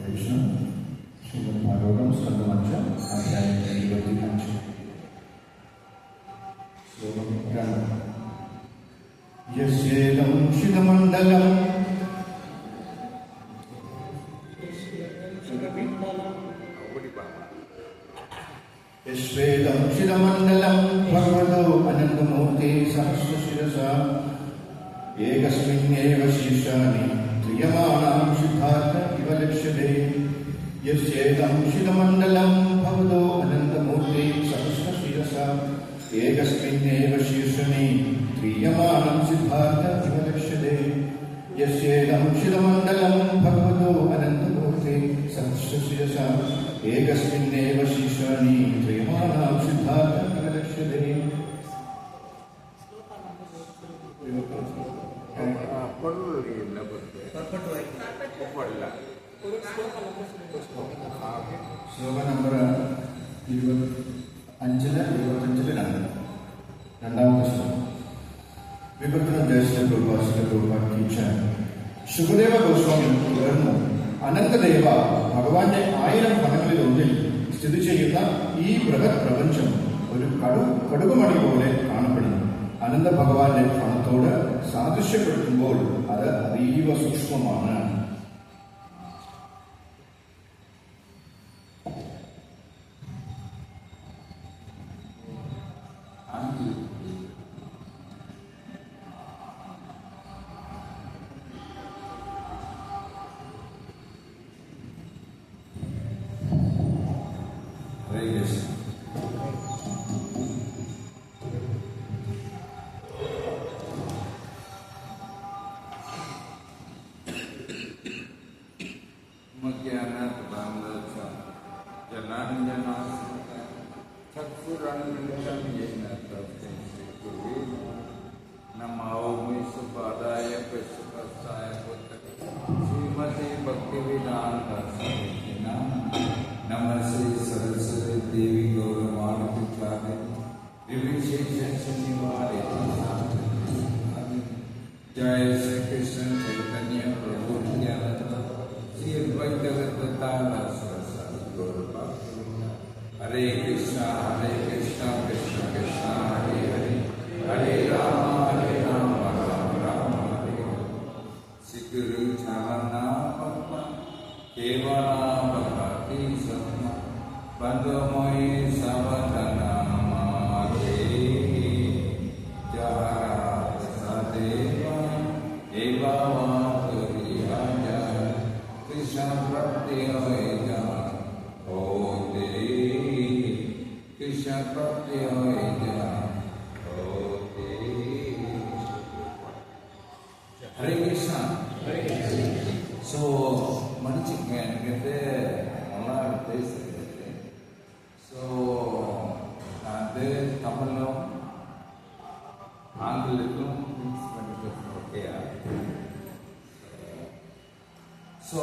कृष्ण श्रीमद् भागवतम स्कंदमंच अध्याय 25 श्लोकम 1 यस्येदं शिखमण्डलम् यस्वेदं शिखमण्डलं भगवतो अनन्तमूर्ते सहस्रशिरसा एकस्मिन्नेव शीर्षाणि क्रियमाणां सिद्धार्थ इव लक्ष्यते यस्येदं शिखमण्डलं भगवतो अनन्तमूर्ते सहस्रशिरसा एकस्मिन्नेव शीर्षणे क्रियमाणं सिद्धार्थ इव लक्ष्यते यस्येदं शिखमण्डलं भगवतो अनन्तमूर्ते सहस्रशिरसा एकस्मिन्नेव शीर्षणे क्रियमाणं सिद्धार्थ इव लक्ष्यते ശ്ലോക നമ്പർ 25-25 രണ്ടാമത്തെ ശ്ലോകം വിവർത്തന ദേശത്തെ പ്രഭാഷിച്ച ശുഭദേവ ഗോസ്വാമി തുടർന്നു അനന്തദേവ ഭഗവാന്റെ 1000 ഫലങ്ങളിൽ ഒന്നിൽ സ്ഥിതി ചെയ്യുന്ന ഈ ബൃഹത് പ്രപഞ്ചം ഒരു കടുകുമണി പോലെ കാണപ്പെടുന്നു. അനന്ത ഭഗവാന്റെ ഫലത്തോട് സാദൃശ്യപ്പെടുത്തുമ്പോൾ അത് അതീവ സൂക്ഷ്മമാണ്. नमस्ते सरस्वती देवी गौरवाणी जय श्री कृष्ण चैतन्य प्रभु नित्यानंद श्री अद्वैत गदाधर सरस्वती गौरवाणी हरे कृष्णा कृष्ण कृष्ण हरे हरे हरे राम राम राम हरे श्री गुरु चरणा केवला भक्ति सत्मा बंधुमय सावधाना मागे जहरा सदेवा एवावातुरिया कृष्ण प्राप्ति होएगा होते कृष्ण प्राप्ति होएगा होते. हरे कृष्ण. So மன்னிச்சுங்க எனக்கு நல்லா பேசுறது. ஸோ நான் தமிழும் ஆங்கிலத்திலும் மிக்ஸ் பண்ணிட்டு ஓகேயா? ஸோ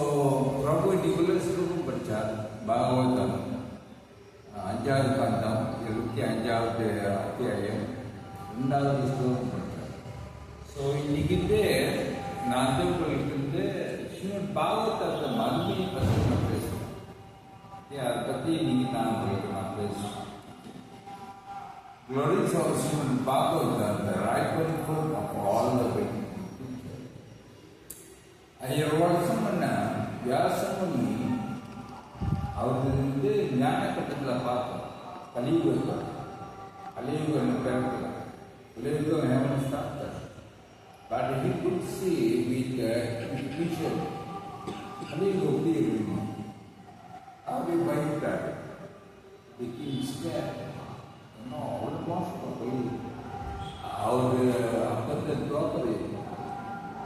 பிரபு இன்னைக்குள்ள ஸ்லோகம் படித்தார். பாகவதம் 5வது காண்டம் 75வது அத்தியாயம் 2வது ஸ்லோகம் படித்தார். ஸோ இன்னைக்கு நான் உங்களுக்கு ஸ்ரீமத் பாகவதத்தை மகிமையை பற்றி நான் பேசுவேன். அதை பற்றி இன்னைக்கு நான் பேசுவேன். Glories of Srimad Bhagavatam, the right control of all the way. ஐயா வருஷம் பண்ண வியாசம் பண்ணி அவருக்கு ஞான கட்டத்தில் பார்த்தோம். கலியுகம் பேரத்தில் கலியுகம் ஹேவன் ஸ்டார்டர். But he could see with vision. Kaliyuga எப்படி இருக்குமா? அப்படி பயந்துட்டாரு. became scared. அவ்வளோ மோசமாக போய் அவரு அப்பத்தை தோற்று.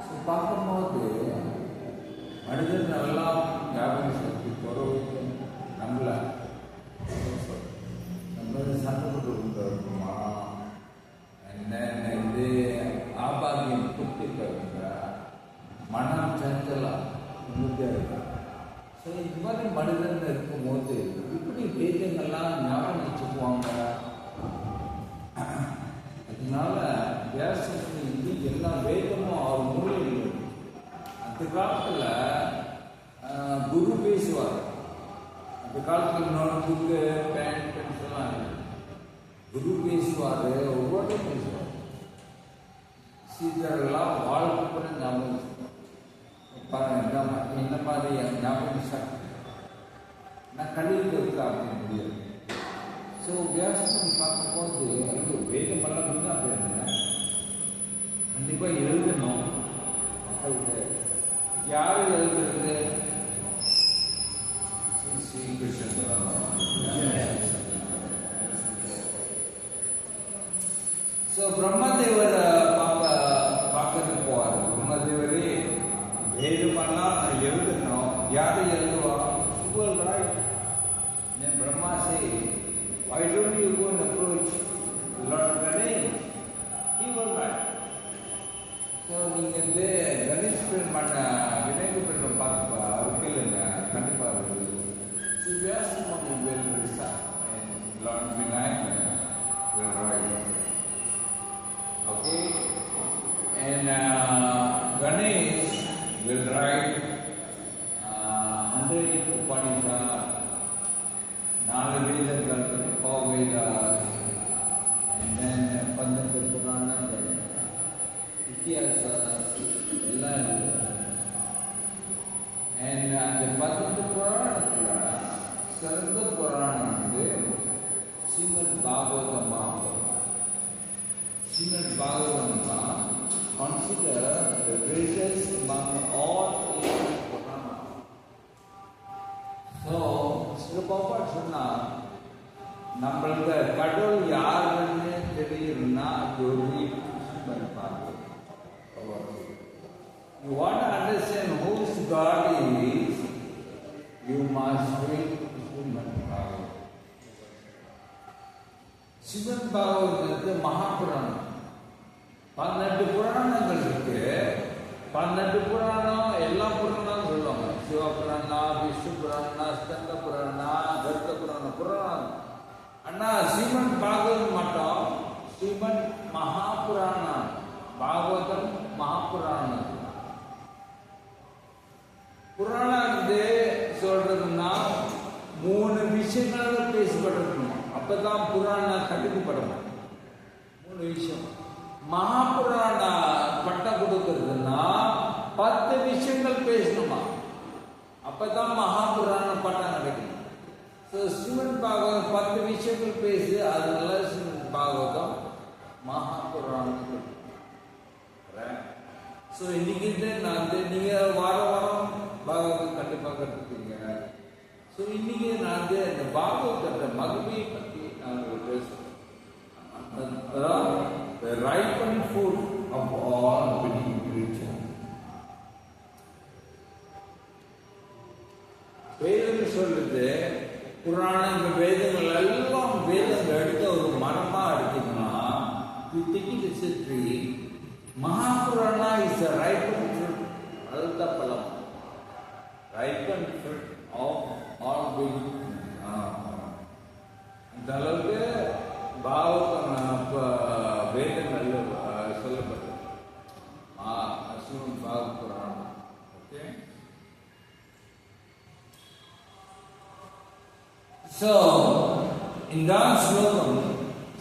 ஸோ பார்க்கும்போது மனிதன் நல்லா ஞாபக சக்தி குறவு நம்மள சண்டை போட்டு இருக்குமா என்ன ஆபாகியம் கொடுத்துருக்காங்க. மனம் சஞ்சலம் இருக்கா. ஸோ இந்த மாதிரி மனிதன் இருக்கும்போது இப்படி வேதங்கள்லாம் ஞாபகம் வச்சுக்குவாங்க. அதனால வியாசத்துக்கு எல்லா வேதமும் அவர் மூலையில் அந்த காலத்தில் குரு பேசுவார். அந்த காலத்தில் நோட் புக்கு பேன் பென்சிலாம் இல்லை. குரு பேசுவார், ஒவ்வொருத்தையும் பேசுவார். சீதரெல்லாம் வாழ்க்கை ஞாபகம் பாருங்க, இந்த மாதிரி ஞாபகம் நான் கல்வியில் இருக்கா அப்படின்னு முடியாது. ஸோ வியாசம் பார்க்கும்போது அது வேதம் எல்லாம் தான் போயிருந்தேன். கண்டிப்பாக எழுதணும். மக்களுக்கு யார் எழுதுறது? ஸ்ரீகிருஷ்ணன். ஸோ பிரம்மதேவர் பார்க்கறதுக்கு போவார். பிரம்மதேவரே வேதமெல்லாம் எழுதணும். யார் எழுதுவா? Right. Then Brahma said, why don't you go and approach Lord Ganesh? He will write. So, நீங்கள் வந்து கணேஷ் பெருமான விநாயகர் பெருமை பார்த்து அவருக்கு இல்லைங்க, கண்டிப்பாக வருது. So, we ask him on the well result and Lord Vinayak will write. Okay? And Ganesh will write 100 Upanishads, 4 Vedas, 4 Vedas, and then 12 Puranas, Itihasas, எல்லாம் இருக்கு. And அந்த 12 புராணத்துல சிறந்த புராணம் வந்து ஸ்ரீமத் பாகவதம். ஸ்ரீமத் பாகவதம் தான் consider the greatest among all ancient Puranas. So சிலப்பாப்பா சொன்னால் நம்மளுக்கு கடவுள் யாருன்னு தெரியுதுன்னா அது ஒரு பார்க்க. You want to understand who God is, you must read Srimad Bhagavatam. Srimad Bhagavatam மகாபுராணம். 12 புராணங்கள் இருக்கு. 12 புராணம் எல்லா புராணம் சொல்லுவாங்க. சிவபுராணா, விஷ்ணு புராணா, ஸ்கந்த புராணா, கருட புராணம். ஆனா ஸ்ரீமத் பாகவதம் மட்டும் ஸ்ரீமத் மகாபுராணம். பாகவதம் மகாபுராணம். புராணம் வந்து சொல்றதுன்னா 3 விஷயங்கள் பேசப்பட்டிருக்கணும். அப்பதான் புராணம் கண்டுக்கப்படணும். 3 விஷயம். மகாபுராண பட்டம் கொடுக்கறதுன்னா 10 விஷயங்கள் பேசணுமா, அப்பதான் மகாபுராண பட்டம் கிடைக்கும். ஸோ ஸ்ரீமத் பாகவதம் 10 விஷயங்கள் பேசு, அதனால ஸ்ரீமத் பாகவதம் மகாபுராணம். ஸோ இன்னைக்கு நான் நீங்க வாரம் பாகவதம் கண்டிப்பாக கற்றுப்பீங்க. ஸோ இன்னைக்கு நான் இந்த பாகவதோட மகிமையை பற்றி நான் பேசுறேன். அதான் the ripened fruit of all living creatures. வேதம் சொல்லுது, புராணங்கள் வேதங்கள் எல்லாம் வேதங்கள் எடுத்த ஒரு மரமா எடுத்தீங்கன்னா you think it is a tree. மகாபுராணா is a ripened fruit. அதுதான் பழம். ripened fruit of all living அந்த அளவுக்கு பாகவதம் வேதங்கள் சொல்லப்பட்டது. ஸ்ரீமத் பாகவத புராணம். ஓகே, ஸோ இந்த ஸ்லோகம்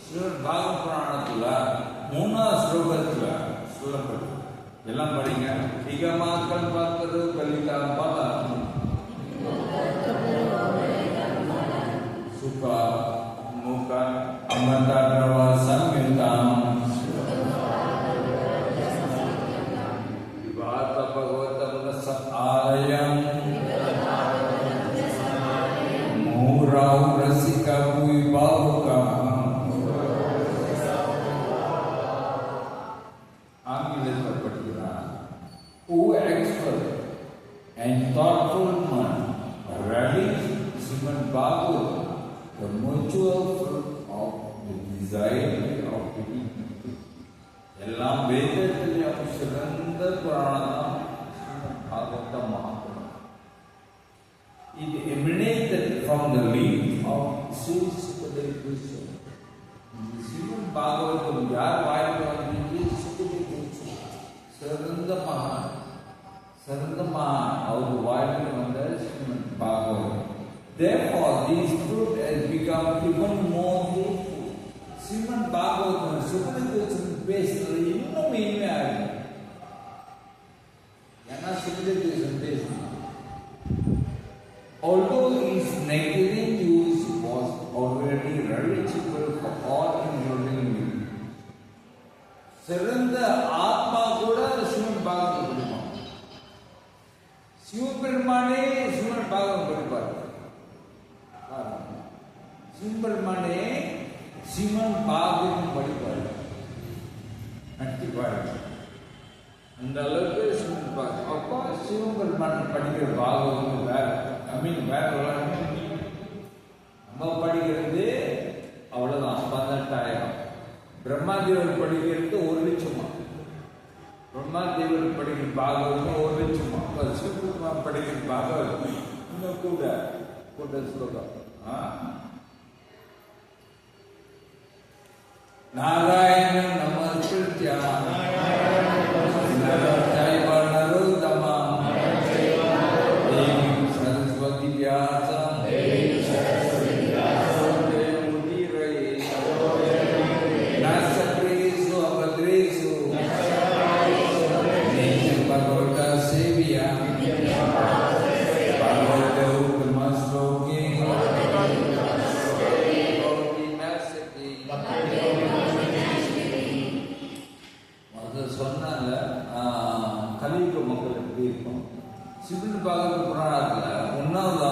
ஸ்ரீமத் பாகவத புராணத்துல 3வது ஸ்லோகத்துல சொல்லப்பட்டது. எல்லாம் படிங்க. திகமாக்கள் பார்த்தது கலிகா பல சுக முக அமர்தரவ சம்யுதம் விவாத பகவதம் ரச ஆலயம் மூரௌ ரசிக விபாவுகா. ஆங்கிலத்தில் படிக்கிறார். Who expert and thoughtful man relish Srimad Bhagavatam, the mutual fruit of the desire of living. எல்லாம் வேதத்திலேயும் சிறந்த புராணம் Bhagavatam மகாபுராணம். It emanated from the lips of Sri Sukadeva Goswami. Srimad Bhagavatam யார் வாய்ப்பு வந்து சுக்கதேவ கோஸ்வாமி சிறந்த மகான், சிறந்தமாக அவர் வாழ்க்கை வந்த Srimad Bhagwat. Therefore, this fruit has become even more fruitful. Srimad Bhagwat சுகதேசன் பேசுறது இன்னும் இனிமையாக இருக்கும். ஏன்னா சுகதேசன் பேசணும். Although his nectarine juice was already reachable for all, including me. சிறந்த ஆத்மா கூட ஸ்ரீமத் பாகவத் படிப்பான். சிவபெருமானே ஸ்ரீமத் பாகவத் படிப்பார். சிவபெருமானே ஸ்ரீமத் பாகவத் படிப்பார். நட்டிப்பார். அந்த அளவுக்கு ஸ்ரீமத் பாகவத். அப்போ சிவபெருமான் படிக்கிற பாகவத் வேற. வேற நம்ம படிக்கிறது அவ்வளவுதான் 18,000. பிரம்மாதேவர் படிக்கிறது 1,00,000. பிரம்மாதேவர் படிக்கிற பாகவதம் 1,00,000. சிவபெருமான் படிக்கிற பாகவதம் இன்னும் கூட ஸ்லோகம். நாராயண நமஸ்கிருத்யா நரோத்தமா தேவீம் சரஸ்வதி வியாசம் சிவன் பாகவத புராணத்தில் 1வது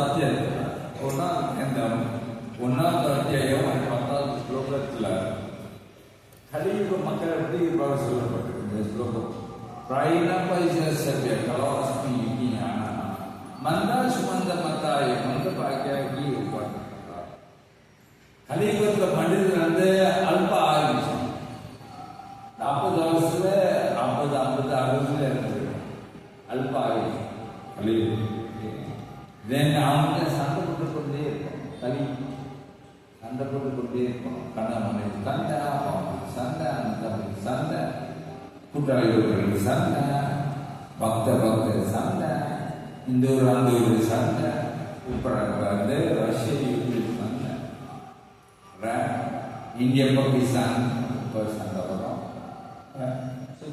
அத்தியாயம் 10வது ஸ்லோகத்தில் கலியுக மக்கள் எப்படி இருப்பாக சொல்லப்பட்டிருக்கு. இந்த ஸ்லோகம் பிராயணபைசவ்ய கலாஸ்மி யுகிஞான மந்தா சுமந்த மத்தாய மந்த பாக்கியாகி இருப்பாங்க. கலியுகத்தில் மனிதன் வந்து அல்ப ஆரம்பிச்சு 40 வருஷத்துல 50, 60 இருந்தது அல்ப ஆரம்பிச்சு. அவங்க சண்டை போட்டு கொண்டே இருக்கும். சண்டை போட்டு கொண்டே இருக்கும். கண்ணமனை சண்டை, சண்டை, அந்த சண்டை, கூட்டாளிகளுக்கு சண்டை, பக்த சண்டை, இந்த ஒரு அந்த ஒரு சண்டை, வந்து ரஷ்ய யுக்ரைன் சண்டை, இந்தியா பாகிஸ்தான் சண்டை வரும்.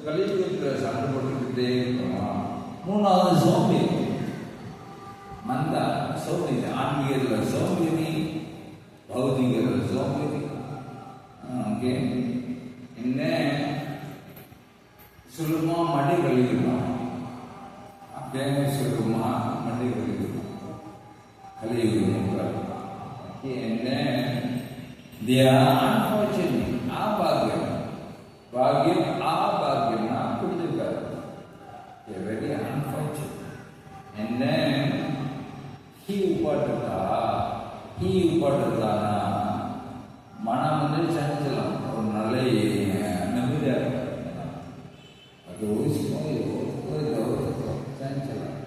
கலியுகத்தில் சண்டை போட்டுக்கிட்டே இருக்கணும். 3வது சோம்பேறி மந்தா சோம்பேறி. ஆன்மீகத்தில் சோம்பேறி, பௌதிகத்தில் சோம்பேறி. ஓகே, என்ன சுலமா மடி கழிக்கணும். சுலமா மடி கழிக்கணும். கலியுகம் என்ன ஆபாகியம் ஆபாகியம்னா கொடுத்துருக்காரு. Very unfortunate. And then he உட்பட்டதானா மனம் வந்து சஞ்சலம், ஒரு நல்ல நம்பிக்கையாக இருக்கும். அது சஞ்சலம்.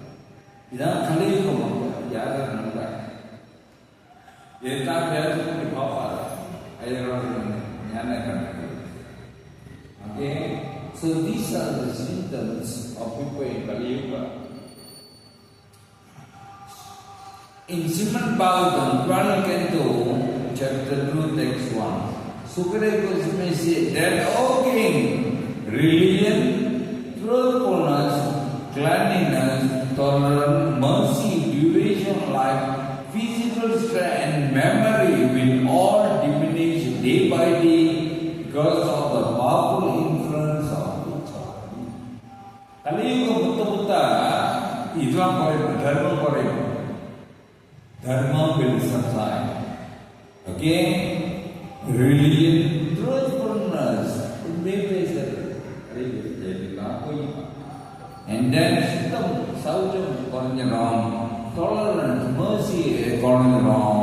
இதான் கலியுகம். யாரும் நம்புறாங்க. இதுதான் பேசப்படி பார்ப்பாரு. ஞான கணக்கு. Okay, so these are the symptoms of people in Kali Yuga. In Srimad Bhagavatam, 12th canto, chapter 2, text 1, Sukadeva Goswami said that, O king, religion, truthfulness, cleanliness, tolerance, mercy, duration of life, physical strength and memory will all diminish day by day because of the powerful influence of கலியுகம் புத்த இதுதான் குறையும். தர்மம் குறையும். தர்மம் will subside. Okay, religion, truthfulness, உண்மை பேசுறது, and then சுத்தம் சௌச்சம் குறைஞ்சிடும். tolerance, mercy குறைஞ்சிடும்.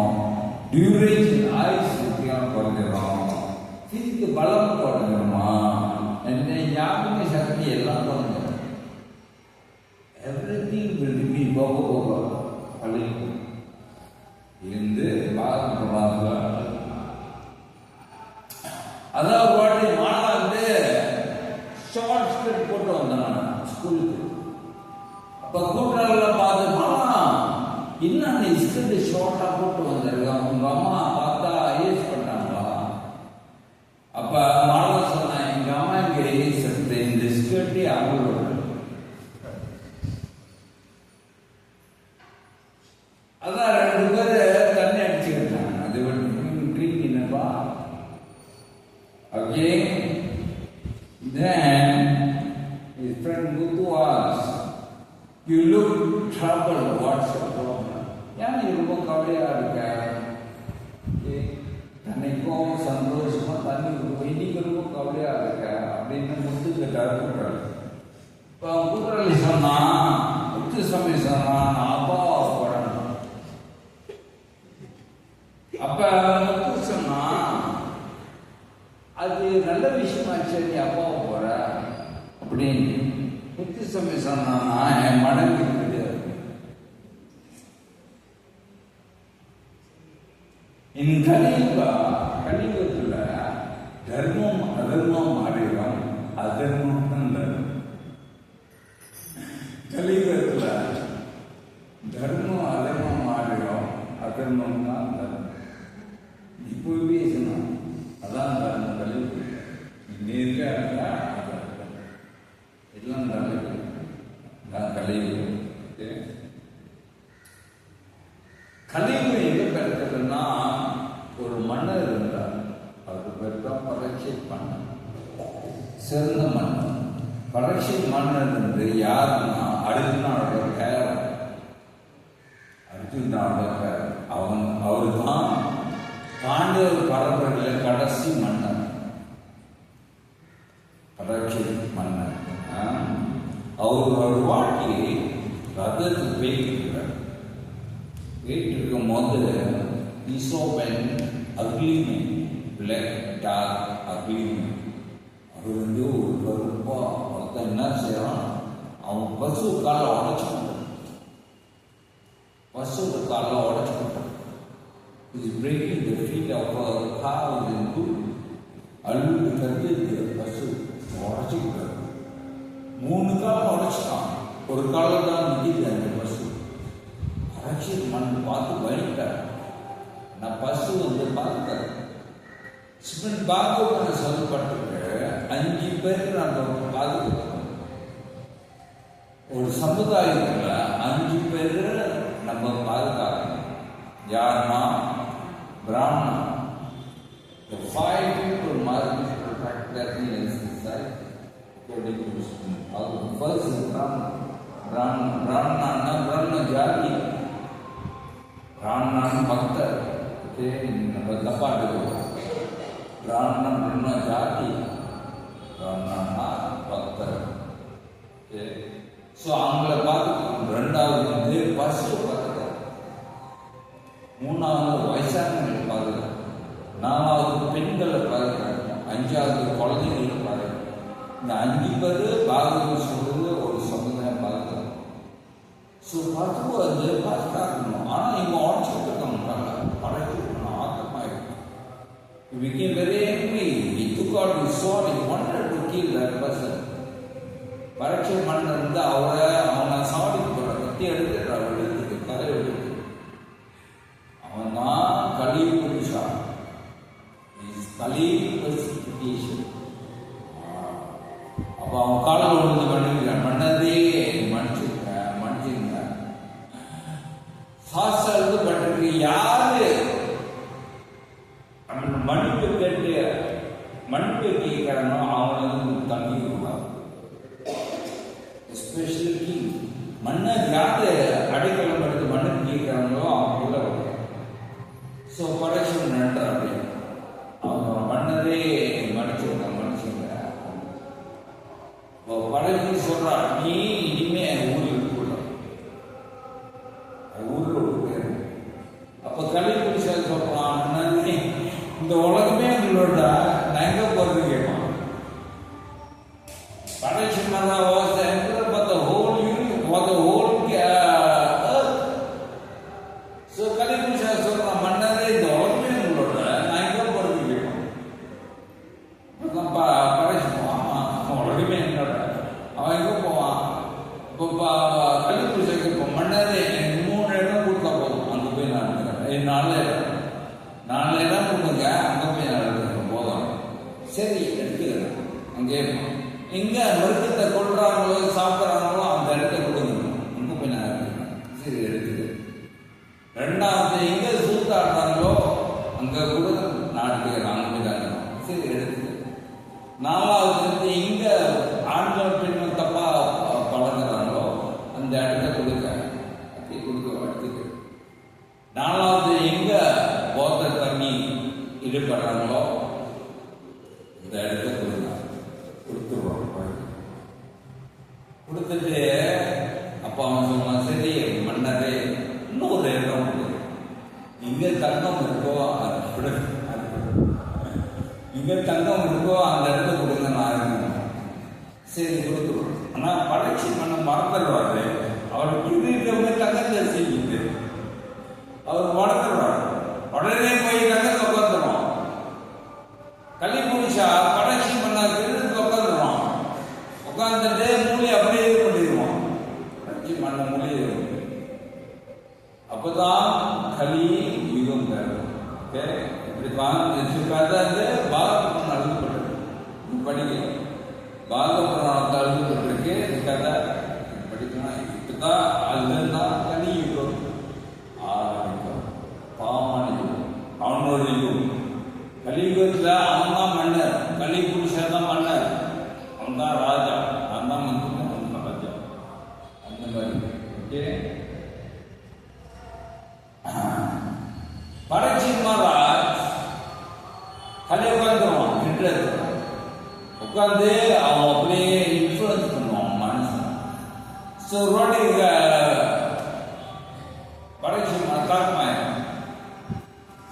duration, ஆயுசு குறைஞ்சிடும். பிசிக்கு பலம் குறைஞ்சிடுமா, and then ஞாபக சக்தி எல்லாம் குறைஞ்சிடும். everything will be போக கலியுகம் இருந்து பாரத. அதாவது வாட்டி மாணவ வந்து ஷார்ட் ஸ்கர்ட் போட்டு வந்தான் ஸ்கூலுக்கு. அப்ப கூட்டாளர்ல பார்த்தோம்னா இன்னும் நீ ஸ்கர்ட் ஷார்ட்டா போட்டு வந்திருக்கான். உங்க அம்மா பார்த்தா ஐஎஸ் பண்ணாங்களா? அப்ப மாலா சொன்னா எங்க அம்மா இங்க ஐஎஸ் எடுத்து இந்த ஸ்கர்ட்டே அவங்களோட. அதான் 2 பேர் தண்ணி அடிச்சுக்கிட்டாங்க. அது ட்ரிங்கினப்பா. Okay. Then his friend Muthu asked, "You look troubled. What's the problem?" ஏன் நீ ரொம்ப கவலையா இருக்க? அன்னைக்கும் சந்தோஷமா தண்ணி இன்னைக்கு ரொம்ப கவலையா இருக்க அப்படின்னு முத்து கேட்டாரு கூட்டாளி. இப்போ கூட்டாளி சொன்னா, முத்து சாமி சொன்னா, நான் அப்பாவை போடணும். அப்ப முத்து சொன்னா, அது நல்ல விஷயமாச்சு, நீ அப்பாவை போற அப்படின்னு. முத்து சாமி சொன்னா, என் மனைவி கிடையாது. இந்த கலியுகத்துல தர்மம் அதர்மம் மாறிடும், அதர்மம் தான் கலியுகத்துல தர்மம் அதர்மம் மாறிடும், அதர்மம் தான் தர்மம். இப்போ பேசணும் அதான் தர்மம். கலியுகம் நேர்ல இருந்தா எல்லாம் தர்மம் தான் கலியுகம். கலியுகம் எங்க பிறக்குதுன்னா, ஒரு மன்னர் இருந்தார். அது பேர் தான் பரீட்சித் மன்னர். சிறந்த மன்னர். பரீட்சித் மன்னர் இருந்து யாருன்னா அர்ஜுனோட பேரன். அர்ஜுனோட பேரன் அவரு தான் பாண்டவர் பரம்பரையில் கடைசி மன்னர். பரீட்சித் மன்னர் அவர் ஒரு வாட்டி ரதத்துக்கு போயிட்டு இருக்கும் போது he saw an ugly man, black, dark, ugly man. அவர் ஒரு கருப்பா ஒருத்தன் என்ன செய்யறான், அவன் பசு காலை உடைச்சுக்கிட்டான். பசுவோட காலை உடைச்சுக்கிட்டான். He is breaking the feet of a cow in two. அழுது கத்து பசு உடைச்சுக்கிட்டான். 3 காலை உடைச்சிட்டான். ஒரு காலை தான் நிற்கிது அந்த பசு. பரீட்சித் மன்னன் பார்த்து பயந்துட்டார். நான் பசு பார்த்துட்டேன். ஸ்ரீமத் பாகவதம் சொல்லப்பட்டிருக்கு, 5 பேர் நம்ம பாதுகாக்கணும். ஒரு சமுதாயத்துல 5 பேர் நம்ம பாதுகாக்கணும். யாருன்னா பிராமணன். The 5 people must be protected in society according to Srimad. First is Brahmana ஜாதி. பிராமணன் பக்தர். நம்ம தப்பாட்டு பிராமணன் பிரம்ம ஜாதி, பிராமணா பக்தர். ஸோ அவங்கள பார்த்து 2வது வந்து பசு பார்த்துக்க, 3வது வயசானவங்களை பார்த்துக்க, 4வது பெண்களை பார்த்துக்க, 5வது குழந்தைகளை பார்த்துக்க. இந்த 5 பேர் பாகவதம் சொல்றது ஒரு சமுதாயம் பார்த்துக்க. ஸோ பார்த்து பார்த்துக்கணும். ஆனால் இவங்க உடச்சிட்டு இருக்காங்க, பழகிருக்கணும், ஆக்கமாயிருக்கும். He became very angry. He took out his sword. He wanted to kill that person. Parikshit மன்னர் இருந்து அவனை சாவடிக்க போற கத்தி எடுத்து எடுத்துட்டு கதை எடுத்து அவன் தான் கலி புருஷா. கலி பர்சிபிகேஷன். அப்ப அவன் காலம் விழுந்து பண்ணிருக்கான். மன்னதே மன்னிச்சுங்க. சாஸ்திரம் பட்டிருக்கு, யாரு மன்னிப்பு கேட்கிறானோ அவனுக்கு தண்ணி கொடுப்பார். Especially king. மன்னர் யாரு அடைக்கலம் எடுத்து மன்னிப்பு கேட்கிறாங்களோ அவங்க உள்ள வரும். ஸோ பரீட்சை நடத்துற அப்படி அவங்க மன்னரே மன்னிச்சுங்க. பரீட்சை சொல்றா, நீ இனிமே ஊரில் அப்ப கலி புருஷன் சொல்றான், இந்த உலகமே எங்களோட நான் எங்க போறது கேட்பான். பரீட்சை மன்னா was the emperor for the whole சாப்பிட்றாங்களோ அந்த இடத்த கொடுக்கணும். இன்னும் கொஞ்சம் நேரம் இருக்கணும். சரி, எடுத்துக்க. ரெண்டாவது எங்கே சூத்தாடுறாங்களோ அங்கே கூட நான் எடுத்துக்கிறேன். அங்கே போய் தான் சரி, எடுத்துக்க. நாலாவது எங்கே ஆண்கள் பெண்கள் தப்பா பழகுறாங்களோ அந்த இடத்த கொடுக்க எடுத்துக்க. நாலாவது எங்க போத்த தண்ணி ஈடுபடுறாங்களோ இந்த இடத்த கொடுத்துருவோம். கொடுத்துட்டு அப்ப அவன் சொன்னான், சரி மன்னரே இன்னொரு இடம் இங்க தங்கம் இருக்கோ இங்க தங்கம் இருக்கோ அந்த இடத்த கொடுங்க நான். சரி, கொடுத்துருவோம். ஆனா படைச்சி மன்ன மறந்துடுவாரு. அவருக்கு இருக்கிறவங்க தங்கத்தை செய்யுது, அவர் மறந்துடுவார். உடனே போய் தங்கத்தை உட்காந்துருவான். களி குடிச்சா படைச்சி மன்ன திருட்டு உட்காந்துருவான். உட்காந்துட்டு மூலி அப்படியே பண்ணிடுவான். படைச்சி மன்ன மூலியை அப்பதான் களி யுகம் தரும். இப்படி பார்த்தா பாகபுரம் அழுதுபட்டு படிக்கலாம். பாகபுரம் அழுதுபட்டிருக்கு கதை படிக்கலாம். இப்பதான் அதுதான் கலியுகம் ஆரம்பிக்கும். பாவமான யுகம், அவனோட யுகம். கலியுகத்தில் அவன் தான் மன்னர். கலி புருஷன் தான் மன்னர். அவன் தான் ராஜா. அவன் தான் மந்திரி, அவன் தான் ராஜா. அந்த மாதிரி படைச்சி மகாராஜ் கலி உட்காந்துருவான். உட்காந்து அவன் அப்படியே இன்ஃபுளுன்ஸ் பண்ணுவான் மனுஷன். ஸோ ரோட்டுக்கு படைச்சி மகாத்மாய்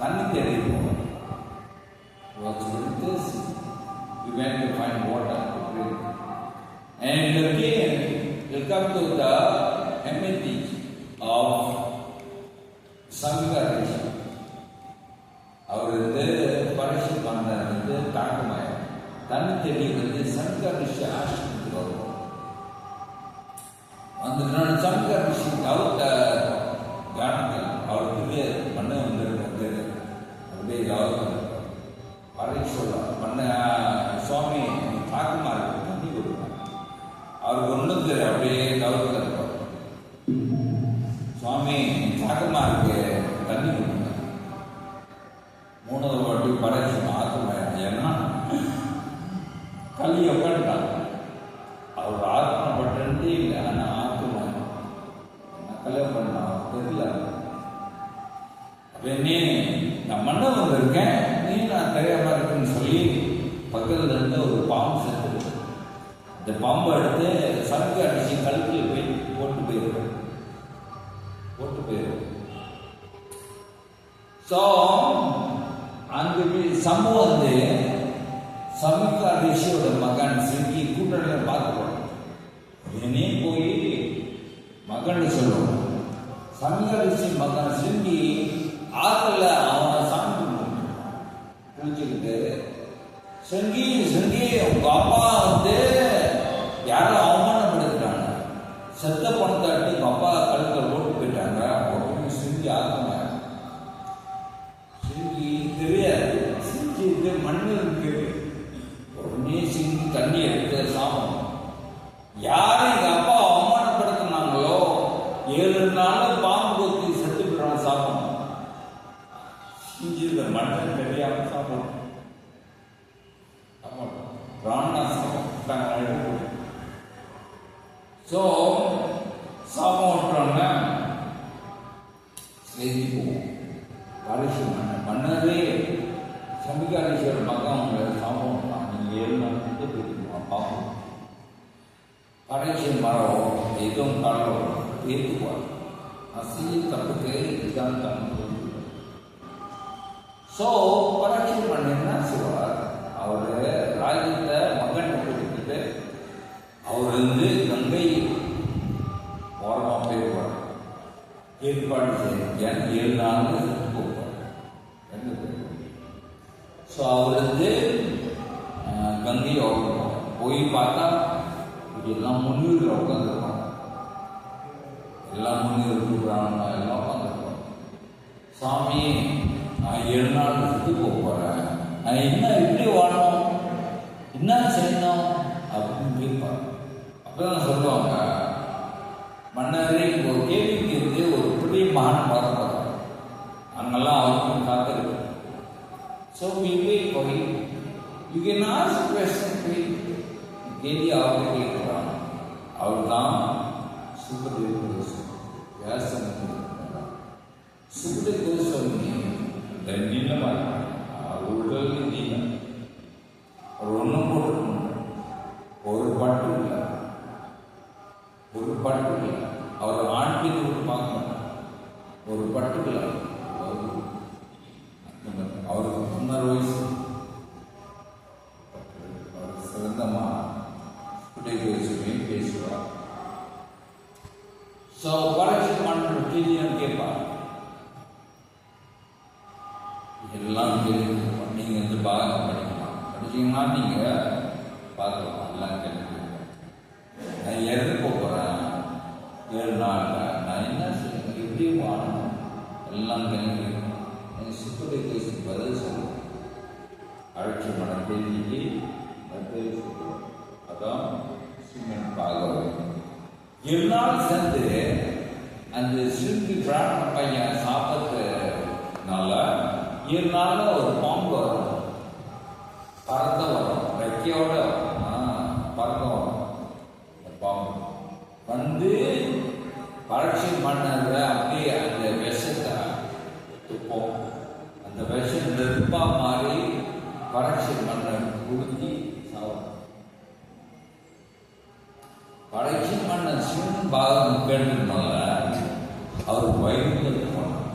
தண்ணி தேடி போவான். You went to find water to drink. And the king will come to the hermitage of Samika Rishi. அவர் படைச்சி பண்ண தாக்கமாய் தண்ணி தேடி சங்கா ரிஷி ஆசிரமத்துக்கு வருவோம். அந்த சங்கா ரிஷி காரணங்கள் அவருக்கு பண்ண வந்திருக்காங்க. அப்படியே பரீட்சை பண்ண சுவாமி தாக்கமா இருக்கு, தண்ணி கொடுப்பாங்க. அவருக்கு ஒன்றும் தெரியும், அப்படியே கவர்ல இருப்பார். சுவாமி தாக்கமா இருக்கு, தண்ணி கொடுப்பாங்க. மூணாவது வாட்டி பரீட்சை ஆக்கமாயிடும். ஏன்னா கல்வி உட்காந்துட்டாங்க. அவர் ஆத்மப்பட்டு இல்லை, ஆனால் ஆத்மா கல்யாணம் பண்ண தெரியல. அப்பே நான் மன்ன வந்திருக்கேன், நீ நான் தெரியாம இருக்குன்னு சொல்லி பக்கத்தில் இருந்து ஒரு பாம்பு செத்து இந்த பாம்பை எடுத்து சரக்கு அடிச்சு கழுத்தில் போய் போட்டு போயிடுவேன். ஸோ அந்த சம்பவம் சமிகா ரிஷியோட மகன் சிங்கி கூட்டணியில் பார்த்துக்கணும். என்னே போய் மகன் சொல்லுவான். சமிகா ரிஷி மகன் சிங்கி ஆற்றுல அவன் சாமி குளிச்சுக்கிட்டு, சிங்கி உங்க அப்பா யாரும் அவமானப்படுத்திட்டாங்க, செத்த பணத்தை அட்டி உங்க அப்பா கழுத்தில் போட்டு போயிட்டாங்க அப்படின்னு சிங்கி ஆத்மா. சிங்கி தெரியாது, சிங்கி மண்ணு இருக்கு. உடனே சிங்கி தண்ணி எடுத்து சாப்பிடும். யாரு எங்க அப்பா அவமானப்படுத்தினாங்களோ 7 நாள் பாம்பு கொத்தி செத்து போயிடறான் சாப்பிடணும். சிங்கி இந்த மண்ணை தெரியாம சாப்பிடணும். பிராணா சாப்பிட்டாங்க. ஸோ சாபம் விட்டுறாங்க. செய்தி போவோம். பரிசு மன்னரே சமிகாரீஸ்வர மகன் அவங்க சாபம் விட்டாங்க. நீங்கள் 7 நாள் போயிருக்கீங்க பார்ப்போம். பரிசு மரம் எதுவும் காலம் ஏற்றுக்குவார். அசிங்க தப்புக்கு இதுதான் தப்பு. ஸோ பரிசு மன்ன என்ன செய்வார், அவர் ராஜ்யத்தை மகன் கொடுத்துட்டு அவர் கங்கை ஓரமாக போயிடுவார். ஏற்பாடு செய்ய 7 நாள் போவார். ஸோ அவர் கங்கை ஓரம் போய் பார்த்தா எல்லாம் முன்னூரில் உட்காந்துருப்பாங்க. எல்லாம் முன்னூறு கூப்பிட்றாங்க, எல்லாம் உட்காந்துருப்பாங்க. சாமி நான் 7 நாள் சுற்றி போகிறேன், நான் என்ன இப்படி வாழணும், என்ன செய்யணும் அப்படின்னு கேட்பார். அப்பதான் சொல்லுவாங்க, மன்னரே ஒரு கேள்விக்கு இருந்து ஒரு பெரிய மகான் பார்க்க அங்கெல்லாம் அவருக்கும் காத்திருக்கு. So we wait for him. You can ask a question to him. கேள்வி அவர்கிட்ட கேட்கிறான். அவர் தான் சுகதேவ கோஸ்வாமி. வியாசன் சுகதேவ கோஸ்வாமி நீளமாக உடல் நீளம் அவர் ஒன்றும் போட்டுக்கணும், ஒரு பட்டு இல்லை, ஒரு பட்டு இல்லை. அவர் ஆண்பின் விட்டு பார்க்க மாட்டார், ஒரு பட்டு இல்லை. அவருக்கு 90 வயசு. அவர் சிறந்தமா பேசுவார். ஸோ பரீட்சை மாநில கேள்வின்னு கேட்பார். எல்லாம் கேள்வி நீங்கள் வந்து பாகம் படிக்கலாம், படிச்சீங்கன்னா நீங்கள் பார்க்கலாம். எல்லாம் கேள்வி நான் இறந்து போகிறேன் 7 நாளில் நான் என்ன செய்யணும், எப்படி வாழணும், எல்லாம் கேள்வி சுப்பதேசத்துக்கு பதில் சொல்லுவோம். அழைச்சி மன கேள்விக்கு பதில் சொல்லுவோம். அதான் ஸ்ரீமன் பாகவதம். 7 நாள் சேர்ந்து அந்த சிறுமி பிரார்த்தனை பையன் சாப்பிட்றதுனால 7 நாளில் ஒரு பாம்பு வரும், பறக்க வரும், ரெக்கையோட பறக்க வரும். அந்த பாம்பு வந்து பரட்சி மன்னர் அப்படியே அந்த விஷத்தை துப்போம். அந்த விஷம் நெருப்பா மாறி பரட்சி மன்னர் குடுக்கி சாவம். பரட்சி மன்னர் சிவன் பாகம் கேட்டதுனால அவர் வயிறு போனார்.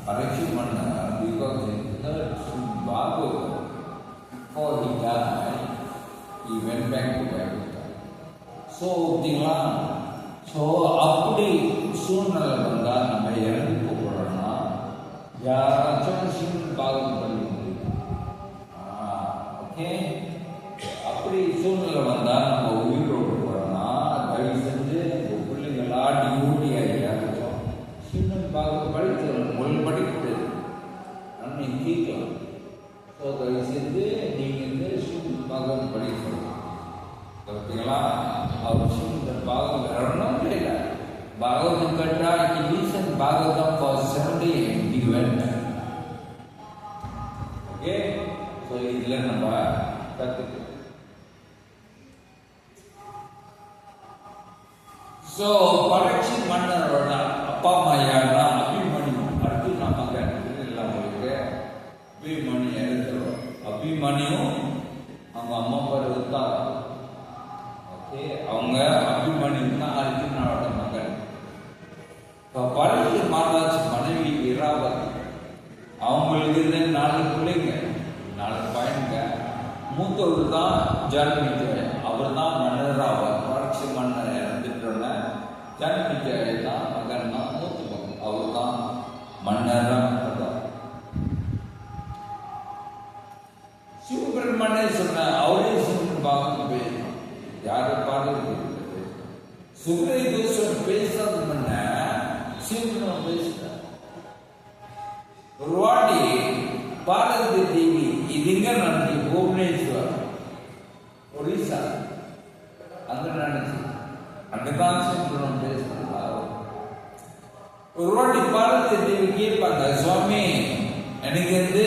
பரட்சி மன்னர் பிகாஸ் பாகம் before he died, he went back to Vaikuntha. So so அப்படி சூழ்நிலை வந்தால் நம்ம இறந்து போகிறோம்னா யாராச்சும் சிவன் பாகம் பண்ணி முடியும். ஓகே, அப்படி சூழ்நிலை வந்தால் நம்ம உயிரோடு போகிறோம்னா தயவு செஞ்சு உங்கள் பிள்ளைங்களா டியூட்டி ஆகியாச்சும் சிவன் பாகம் படிச்சிடணும். மொழி படிக்கிறது ஆனால் நீங்கள் கேட்கலாம். ஸோ தயவு செஞ்சு நீங்கள் வந்து சிவன் பாகம் படிக்கணும். பார்த்தீங்களா, அவர் சிவன் பாகம் வரணும் கிடையாது. பாகவதம் கற்றா reason Bhagavatam for 70 given. Okay, so இதில் நம்ம கற்றுக்கலாம். ஸோ பரட்சி மன்னரோட அப்பா அம்மா யாருன்னா அபிமன்யு. அடுத்து நம்ம எல்லாம் உங்களுக்கு அபிமன்யு எடுத்துருவோம். அபிமன்யு அவங்க அம்மா பேர் இருந்தாங்க. ஓகே, அவங்க அபிமன்யுன்னா அர்ஜுனோட மகன். இப்போ பரட்சி மாதாச்சு மனைவி இராவதி. அவங்களுக்கு இருந்த 4 பிள்ளைங்க, 4 பையனுங்க. மூத்தவர் தான் ஜன்மிஜய, அவர் தான் மன்னராவார். பரட்சி மன்னர் இறந்துட்டோன்னா ஜன்மிஜய தான் மகன் தான் மூத்த மகன், அவர் தான் மன்னராக. சிவபெருமானே சொன்ன அவரே சிவன் பாகம் பேசணும். யாரை பாடுறது சுகரை தோஷம் பேசுறது முன்ன சிவன் பேசுறார். ஒரு வாட்டி பார்வதி தேவி இதுங்க நடத்தி புவனேஸ்வர் ஒரிசா அங்க நடந்துச்சு. அங்கதான் சிவன் பேசுறாங்க. ஒரு வாட்டி பார்வதி தேவி கேட்பாங்க, சுவாமி எனக்கு வந்து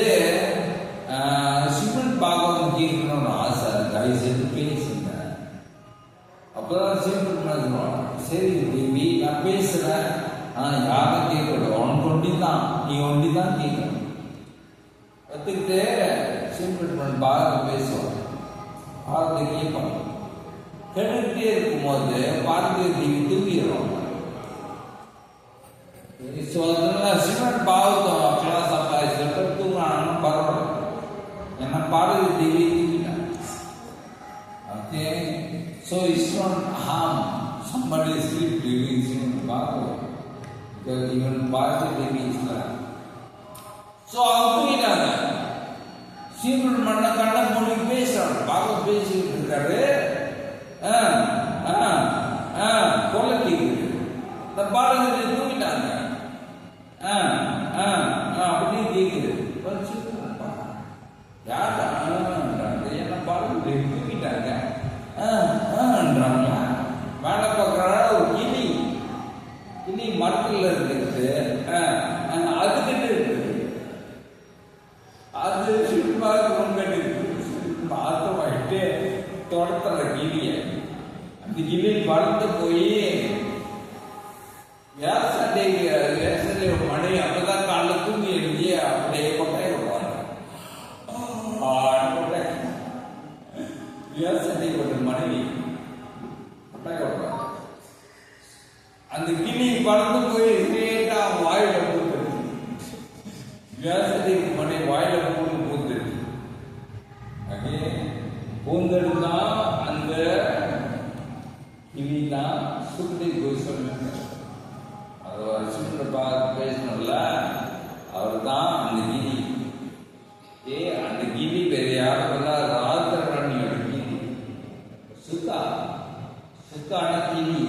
சிவன் பாகம் கேட்கணும்னு ஆசை, தயவு செய்து பேசுங்க. அப்பதான் சிவன் சரி தேவி நான் பேசுறேன், யாரும் கேட்கணும், உனக்கு ஒண்டிதான், நீ ஒண்டிதான் கேட்கணும். கற்றுக்கிட்டு சிவன் பாரதி பேசுவாங்க. பாரதி கேட்பாங்க. கேட்டுக்கிட்டே இருக்கும்போது பாரதி தேவி தூங்கிடுவாங்க. ஸோ அதனால சிவன் பாவத்தம் கிளாஸ் அப்பா சொல்லிட்டு தூங்கினாங்கன்னா பரவாயில்ல. ஏன்னா பாரதி தேவி தூங்கிட்டாங்க. Okay, so it's not harm somebody sleep during Srimad Bhagavatam, because even Bharati Devi is there. So அவங்க தூங்கிட்டாங்க. சீமன் மண்ண கண்ண மொழி பேசுறாங்க, பாகம் பேசிட்டு இருக்காரு. கொலை கேட்குது. இந்த பாரதி தூங்கிட்டாங்க. அப்படின்னு கேட்குது. யார்டா என்ன பாரதி தூங்கிட்டாங்க. போய் வியாசண்டை மழை அப்பதான் காலைல தூங்கி எழுதி அப்படியே கொட்டாய விடுவாங்க. வியாசண்டை ஒரு மனைவி கொட்டாய விடுவாங்க. அந்த கிளி பறந்து போய் ஸ்ட்ரெயிட்டா வாயில பூந்துருச்சு. வியாசண்டை மனை வாயில பூந்துருச்சு. பூந்தெடுத்தா அந்த கிளிதான் சுக்ரீவ கோஸ்வாமி. அது சின்ன பேசணும்ல, அவர் தான் அந்த கிளி. அந்த கிளி பேர் யாரும் ராஜராணியோட கிளி. சுக்கான கிளி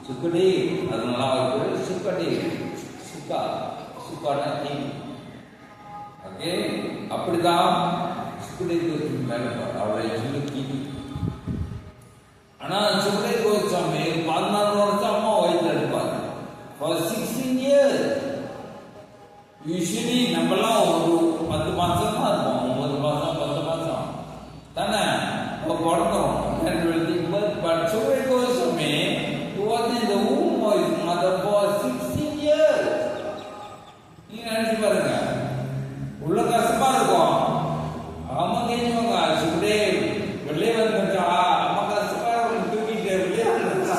சுக்கடே, அதனால அவர் பேர் சுக்கடே. சுக்கான கிளி. ஓகே, அப்படிதான் சுக்கடே மேல அவருடைய சின்ன கிளி. ஆனா சுக்கடே கோஸ்வாமி 14 வருஷம் அம்மா வயசுல இருப்பாங்க. For 16 years. Usually நம்மலாம் ஒரு 10 மாசம் தான் இருப்போம். 9 மாசம் 10 மாசம் தானே பிறந்தோம். But Sukhdev Goswami was in the womb of his mother for 16 years. நீங்க நினைச்சு பாருங்க, உள்ள கஷ்டமா இருக்கும். அம்மா கேட்குவாங்க, சுக்தேவ் வெளியே வந்துட்டா, அம்மா கஷ்டமா இருக்கும், தூக்கிட்டு வெளியே வந்துட்டா.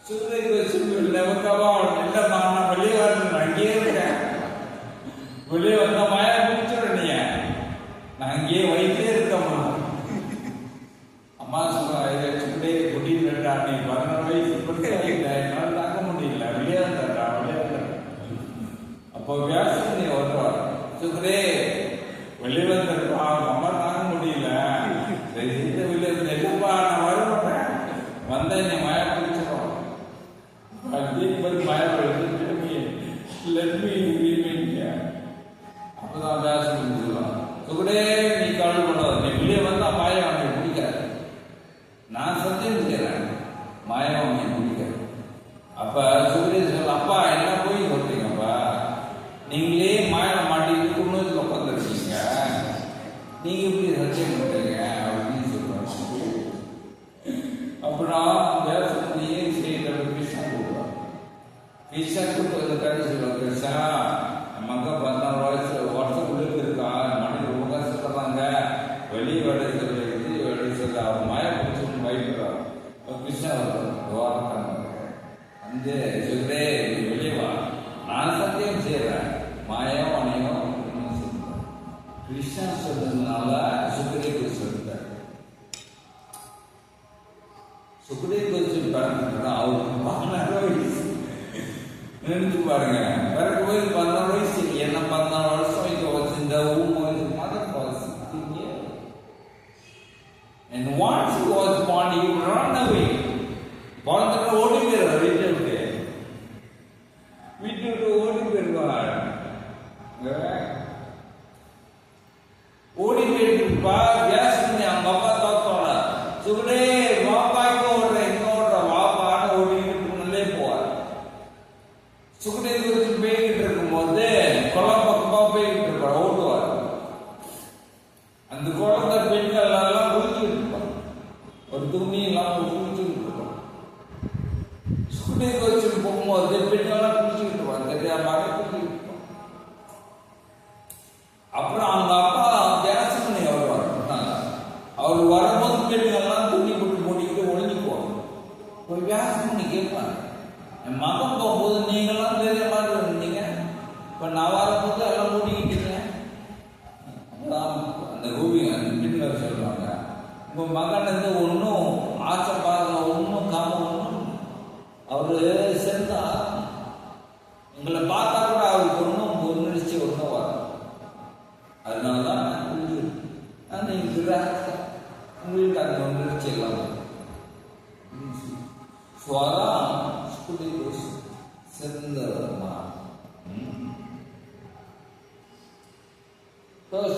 சுக்தேவ் கோஸ்வாமி இல்லைக்கவா இல்லைம்மா, நான் வெளியே வரணும், அங்கேயே இருக்கேன். வெளியே வந்த மாயா பிடிச்சிடும், நீ நான் அங்கேயே வயிற்றே இருக்கம்மா. அம்மா சொல்லுவாங்க, சுக்தேவ் குடியிலடா, நீ 14 வயசு என்னால் தாக்க முடியல, வெளியே வந்துடா. அப்போ வியாசனி வருவார், சுக்தேவ் வெளியே வந்துருப்பா, அம்மா தாங்க முடியல, வெளியே இல்லப்பா, நான் வர மாட்டேன், வந்த நீ மாயா பிடிச்சிடும். மாயா அப்பதான் வியாசன் சொல்லுவான், சுக்தேவ் நீ கவலை பண்ணாத, நீ வெளியே வந்தா மாயா அவனை பிடிக்காது. நான் சத்தியம் செய்யறேன், மாயா அவனை பிடிக்காது. அப்ப சுக்தேவ் சொல்ல, அப்பா என்ன போய் சொல்றீங்கப்பா, நீங்களே மாயா மாட்டிட்டு குடும்பத்தில் உட்காந்துருக்கீங்க, நீங்க எப்படி சத்தியம் பண்றீங்க அப்படின்னு சொல்லுவாங்க. அப்புறம் வியாசனையே செய்யற கிருஷ்ணா கூடுவார். கிருஷ்ணா கூட்டு கடைசி சொல்லுவாங்க, கிருஷ்ணா மங்க 14 வருஷம் உள்ளுக்கு இருக்கா, மனைவி ரொம்ப கஷ்டப்படுறாங்க, வெளியே வேலை சொல்லிட்டு வெளியே சொல்ல அவர் மாயா பிடிச்சு பயப்படுறார். கிருஷ்ணா வருவாங்க, அந்த சொல்றே வெளியே வா, நான் சத்தியம் செய்யறேன், மாயாவும் அணையும் கிருஷ்ணா சொல்றதுனால சுக்தேவ் சொல்லிட்டார். சுக்தேவ் கோஸ்வாமி பிறந்துட்டா அவருக்கு 14 வயசு. நினைச்சு பாருங்க, பிறகு போய் 14 வயசு, என்ன 14 வருஷம் இங்க வச்சு இந்த மதம் policy. And once he was born, he would run away. பிறந்துட்டு ஓடி போயிடுவார், வீட்டை விட்டு ஓடி போயிடுவார். ஓடி போயிட்டு வியாசனி அவங்க அப்பா தோத்தோட, சுக்தேவ் வாப்பா எங்க ஓடுற, எங்க ஓடுற வாப்பான்னு ஓடிக்கிட்டு முன்னே போவார். சுக்தேவ் கோஸ்வாமி போய்கிட்டு இருக்கும்போது குளம் பக்கமா போய்கிட்டு இருப்பார், ஓடுவார். அந்த குழந்தை பெண்கள் எல்லாம் குளிச்சுட்டு இருப்பாங்க, ஒரு துணி எல்லாம் குளிச்சுட்டு இருப்பாங்க. சுக்தேவ் கோஸ்வாமி போகும்போது பெண்கள்லாம் குளிச்சுட்டு இருப்பாங்க, தெரியாம குளிச்சுட்டு இருப்பாங்க. அப்புறம் அவங்க அப்பா வியாசமணி வருவார். அவர் வரும்போது பெண்கள்லாம் துணி போட்டு மூடிக்கிட்டு ஒழிஞ்சுக்குவாங்க. ஒரு வியாசமணி கேட்பாங்க, என் மகன் போகும்போது நீங்களாம் தெரிய மாதிரி இருந்தீங்க, இப்ப நான் வரும்போது எல்லாம் மூடிக்கிட்டீங்க. அந்த ரூபி அந்த பெண்கள் சொல்லுவாங்க, உங்க மகன் வந்து ஒன்றும் ஆசைப்பாக ஒன்றும் காம ஒன்றும் அவரு சேர்ந்தா எங்களை பார்த்தா கூட அவருக்கு ஒன்றும் ஒன்றிச்சு ஒன்றும் வரும். அதனாலதான் உங்களுக்கு அந்த ஒன்றிச்சு எல்லாம் சிறந்த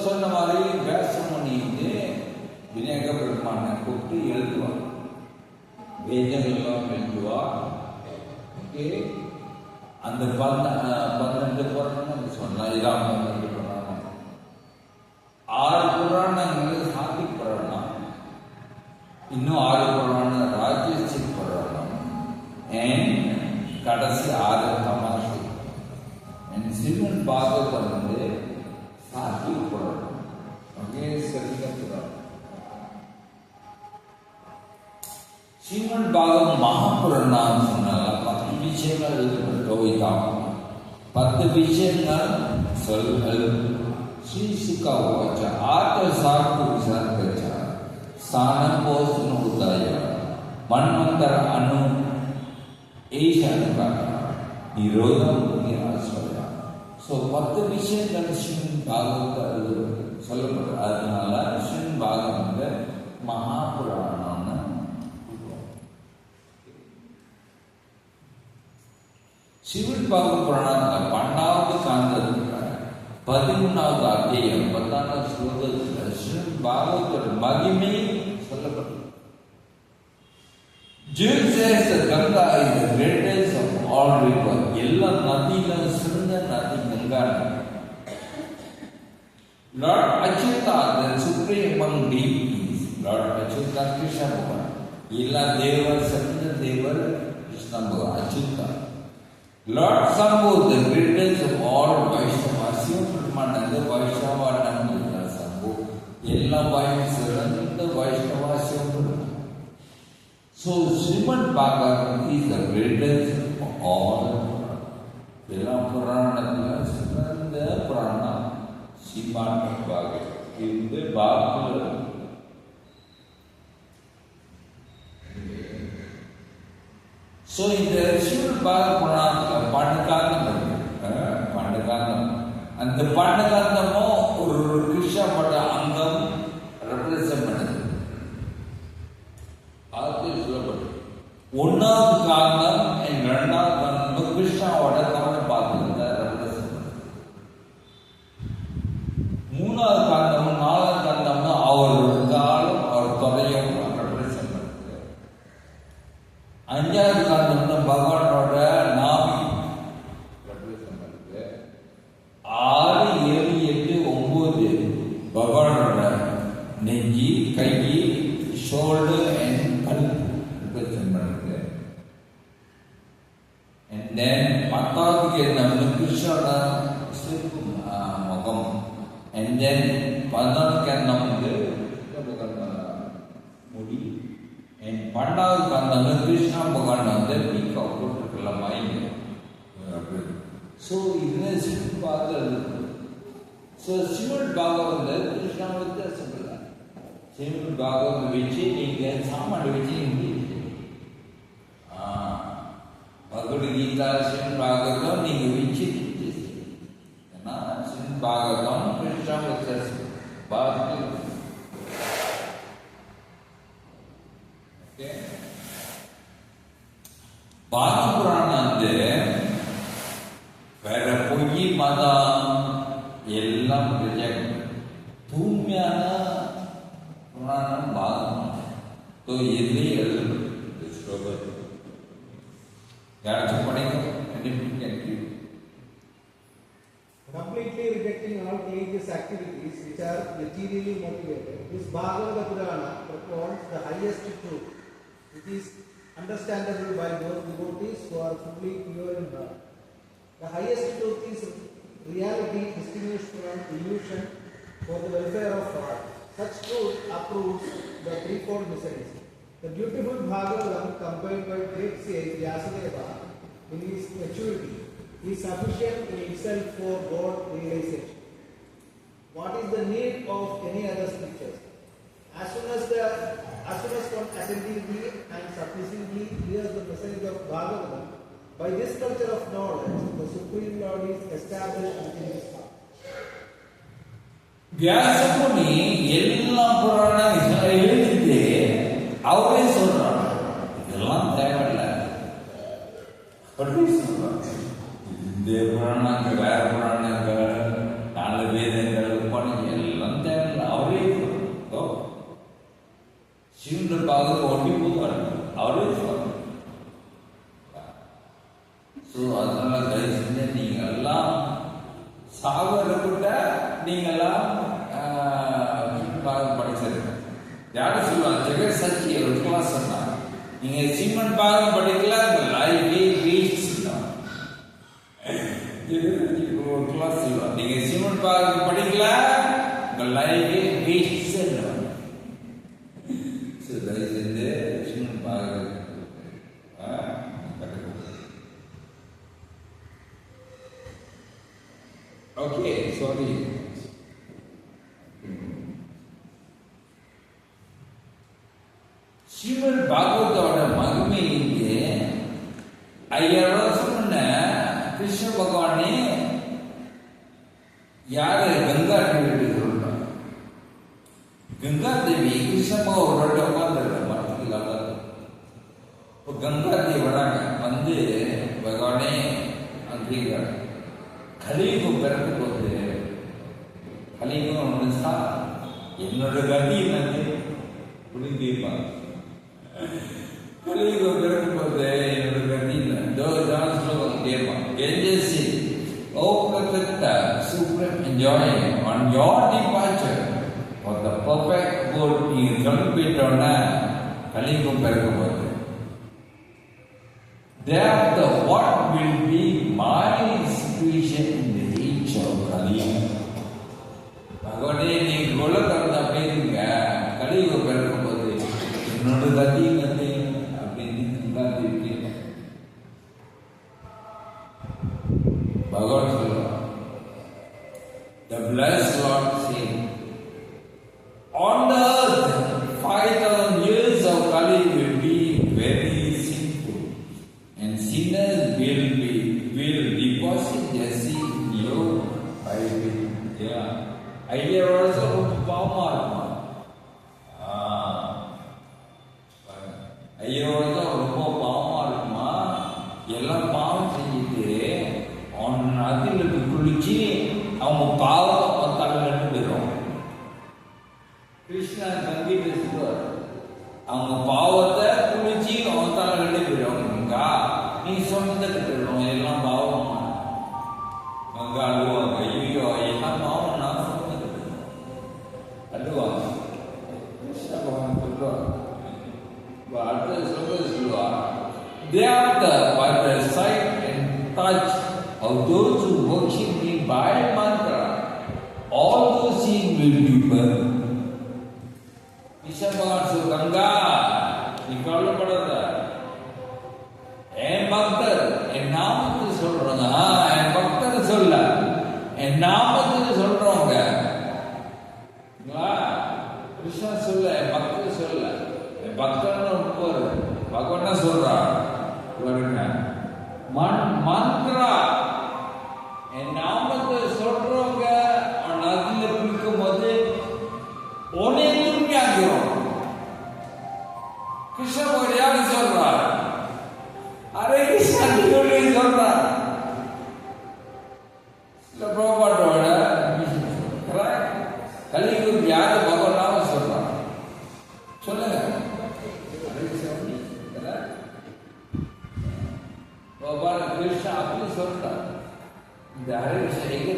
சொன்ன மாதிரி வியாசம் பண்ணிட்டு விநாயக பெருமானை கூப்பிட்டு எழுதுவார், வேதங்கள்லாம் எழுதுவார். ஓகே, அந்த 12 புராணம் சொன்னால் இதான் 12 புராணம். 6 புராணங்கள் சாந்தி புராணம், இன்னும் 6 புராணம் ராஜ்ய ஸ்ரீமத் பாகம் மகாபுராணம் சொன்னால 10 விஷயங்கள் எழுதப்பட்டவைதான். 10 விஷயங்கள் श्री सुका वाचा आत्म साधु विचार कचा स्थान पोषण उदाय मनमंतर अनु ईशान का निरोधम निराशया. So 10 விஷயங்கள் ஸ்ரீமத் பாகவதத்தில் சொல்லப்படுது. அதனால ஸ்ரீமத் பாகவதம் வந்து மகாபுராணம்னு ஸ்ரீமத் பாகவத புராணத்தில் 12வது காண்டத்தில் 13வது அத்தியாயம் 10வது ஸ்லோகத்தில் ஸ்ரீமத் பாகவதோட மகிமை சொல்லப்படுது. Jude says that Ganga is the greatest of all rivers. எல்லா நதிகளும் சிறந்த நதி Ganga. Lord Achyuta, the supreme among deities. Lord Achyuta, Krishna Bhagavan. எல்லா தேவர் சிறந்த தேவர் கிருஷ்ண பகவான் Achyuta. Lord Sambhu, the greatest of all Vaishnavas. சிவபெருமானது Vaishnava நம்பிக்கை சம்பு. எல்லா சிறந்த Vaishnava Sivaperuman. So Srimad Bhagavatam is the greatest of all. எல்லா புராணத்தில் சிறந்த புராணம் ஸ்ரீமத் பாகவதம். இந்த பாகவதம் So இந்த ஸ்ரீமத் பாகவதம் பாண்டகாந்தம் பாண்டகாந்தம். அந்த பாண்டகாந்தமும் ஒரு கிருஷ்ணப்பட்ட அங்கம் ரெப்ரசன்ட் பண்ணுது. ஒன்னாவது காரணம் இரண்டாவது காரணம் கிருஷ்ணாவோட கவனம் பார்த்துருந்த ரெப்ரசன்ட் பண்ணுது. மூணாவது காரணம் நாலாவது காரணம் அவரோட காலம் அவர் தொலையும் ரெப்ரசன்ட் பண்ணுது. அஞ்சாவது காரணம் பகவானோட நாவி ரெப்ரசன்ட் பண்ணுது. 6, 7, 8, 9 பகவானோட நெஞ்சி கை ஷோல்டர் அண்ட் கல் ரெப்ரசன்ட் பண்ணுது. And then 10வது நம்ம கிருஷ்ணோட சிறப்பு முகம். And then 11வது நமக்கு முடி. And 12வது நம்ம கிருஷ்ணா பகவான் வந்து பீக்கா போட்டுக்கலாம் மைண்ட். So இதுல ஸ்ரீமத் பாகவதம். So ஸ்ரீமத் பாகவதம் கிருஷ்ணா வந்து சொல்றாங்க. ஸ்ரீமத் பாகவதம் வச்சு நீங்க சாமான் வச்சு பகவத்கீதா ஸ்ரீமத் பாகவதம் நீங்க வச்சு ஏன்னா ஸ்ரீமத் பாகவதம் கிருஷ்ணா வந்து பாகவதம். பாகவபுராணம் வந்து வேற பொய் மதம் எல்லாம் ரிஜெக்ட். தூய்மையான புராணம் பாகவதம். तो ये எழுதப்பட்டது ஸ்லோகம். யாராச்சும் படிங்க. Completely rejecting all religious activities which are materially motivated, this Bhagavata Purana propounds the highest truth, which is understandable by those devotees who are fully pure in heart. The highest truth is reality distinguished from illusion for the welfare of all. Such truth approves the threefold mysteries. The beautiful Bhagavatam, compiled by great sage Vyasadeva in his maturity, is sufficient in itself for God realization. What is the need of any other scriptures? As soon as one attentively and submissively hears the message of Bhagavatam, by this culture of knowledge, the Supreme Lord is established within his heart. வியாசமுனி எல்லா புராணம் எழுதிட்டு அவரே சொல்றாங்க இதெல்லாம் தேவையில்லை சொல்றாங்க. இந்த புராணங்கள் வேற புராணங்கள் 4 வேதங்கள் உபநிஷதங்கள் எல்லாம் தேவையில்லை அவரே சிவன் பாகவத ஒட்டி போவார் அவரே சொல்றாங்க. ஸோ அதனால தயவு செஞ்சு நீங்க எல்லாம் சாகரப்பட்ட நீங்கெல்லாம் படிச்சிருக்க. யாரும் சொல்லுவாங்க ஜெகத் சச்சி ஒரு கிளாஸ் சொன்னாங்க. நீங்க சீமன் பாகம் படிக்கல லைஃபே வேஸ்ட் ஒரு கிளாஸ் சொல்லுவாங்க. நீங்க சீமன் பாகம் படிக்கல உங்க லைஃபே வேஸ்ட். தயவு செஞ்சு சீமன் பாகம் 5000 வருஷம் முன்ன கிருஷ்ண பகவானே யாரு கங்கா தேவி சொல்றாங்க. கங்கா தேவி கிருஷ்ணமா ஒரு ரெண்டு உட்காந்துருக்க மரத்துக்கு. இப்போ கங்கா தேவி வராங்க, வந்து பகவானே அப்படிங்கிறாங்க. கலியுகம் பிறக்க போது, கலியுகம் வந்துச்சா என்னோட கதி என்னது புரிஞ்சுப்பாங்க. கலியுகம் பிறக்க போது என்னோட கதி ஸ்லோகம் கேட்பான். என்ஜெசி ஓ பிரதக்தா supreme enjoy on your departure for the perfect good. நீங்க கிளம்பிட்டோன்னா கலியுகம் பிறக்க போகுது. Thereafter, what will be my situation in the age of Kaliyuga? பகவானே நீங்க உலகத்தை பேருங்க, கலியுகம் பிறக்கும் போது என்னோட கதி கதி அப்படின்னு இருக்கீங்க. பகவான் சொல்லுவார், the blessed Lord said, on the earth 5000 years of Kali will be very sinful, and sinners will deposit their sin in your Bible. Yeah. 5000 வருஷம் ரொம்ப பாவமா இருக்குமா? 5000 வருஷம் ரொம்ப பாவமா இருக்குமா? எல்லாம் பாவம் செஞ்சுட்டு அதில் குளிச்சு அவங்க பாவத்தை பார்த்தாங்க போயிடும். கிருஷ்ணா கங்கீட்டு சொல்லுவார், அவங்க பாவத்தை குளிச்சு அவன் தலை போயிடும். கங்கா நீ சொன்னதை கட்டுறோம், எல்லாம் பாவம். கங்கா அழுவாங்க, ஐயோ எல்லாம் பாவம், நான் சொன்னது அழுவாங்க. கிருஷ்ண பகவான் சொல்லுவார், அடுத்த சொல்லுவார், thereafter by the sight and touch of those who worship me by mantra, all those sins will be burned. விஷபகாசு Ganga நீ கவலைப்படாத, என் பக்தர் என் நாமத்தை சொல்றாங்க. என் பக்தர் சொல்ல, என் நாமத்தை சொல்றவங்க. கிருஷ்ணா சொல்ல, என் பக்தர் சொல்ல, என் பக்தர் பகவான் சொல்றா மந்த்ரா, என் நாமத்தை சொல்றவங்க நதியில குளிக்கும் போது உனே திரும்பியாக்கிறோம். கிருஷ்ணன் யாரு சொல்றார்? அரே கிருஷ்ணன் சொல்றார். பிரபாட்டோட கலியுகம் யாரு பகவான் சொல்றான் சொல்லுங்க. கிருஷ்ணா அப்படி சொல்றார். இந்த ஹரே கிருஷ்ண எங்க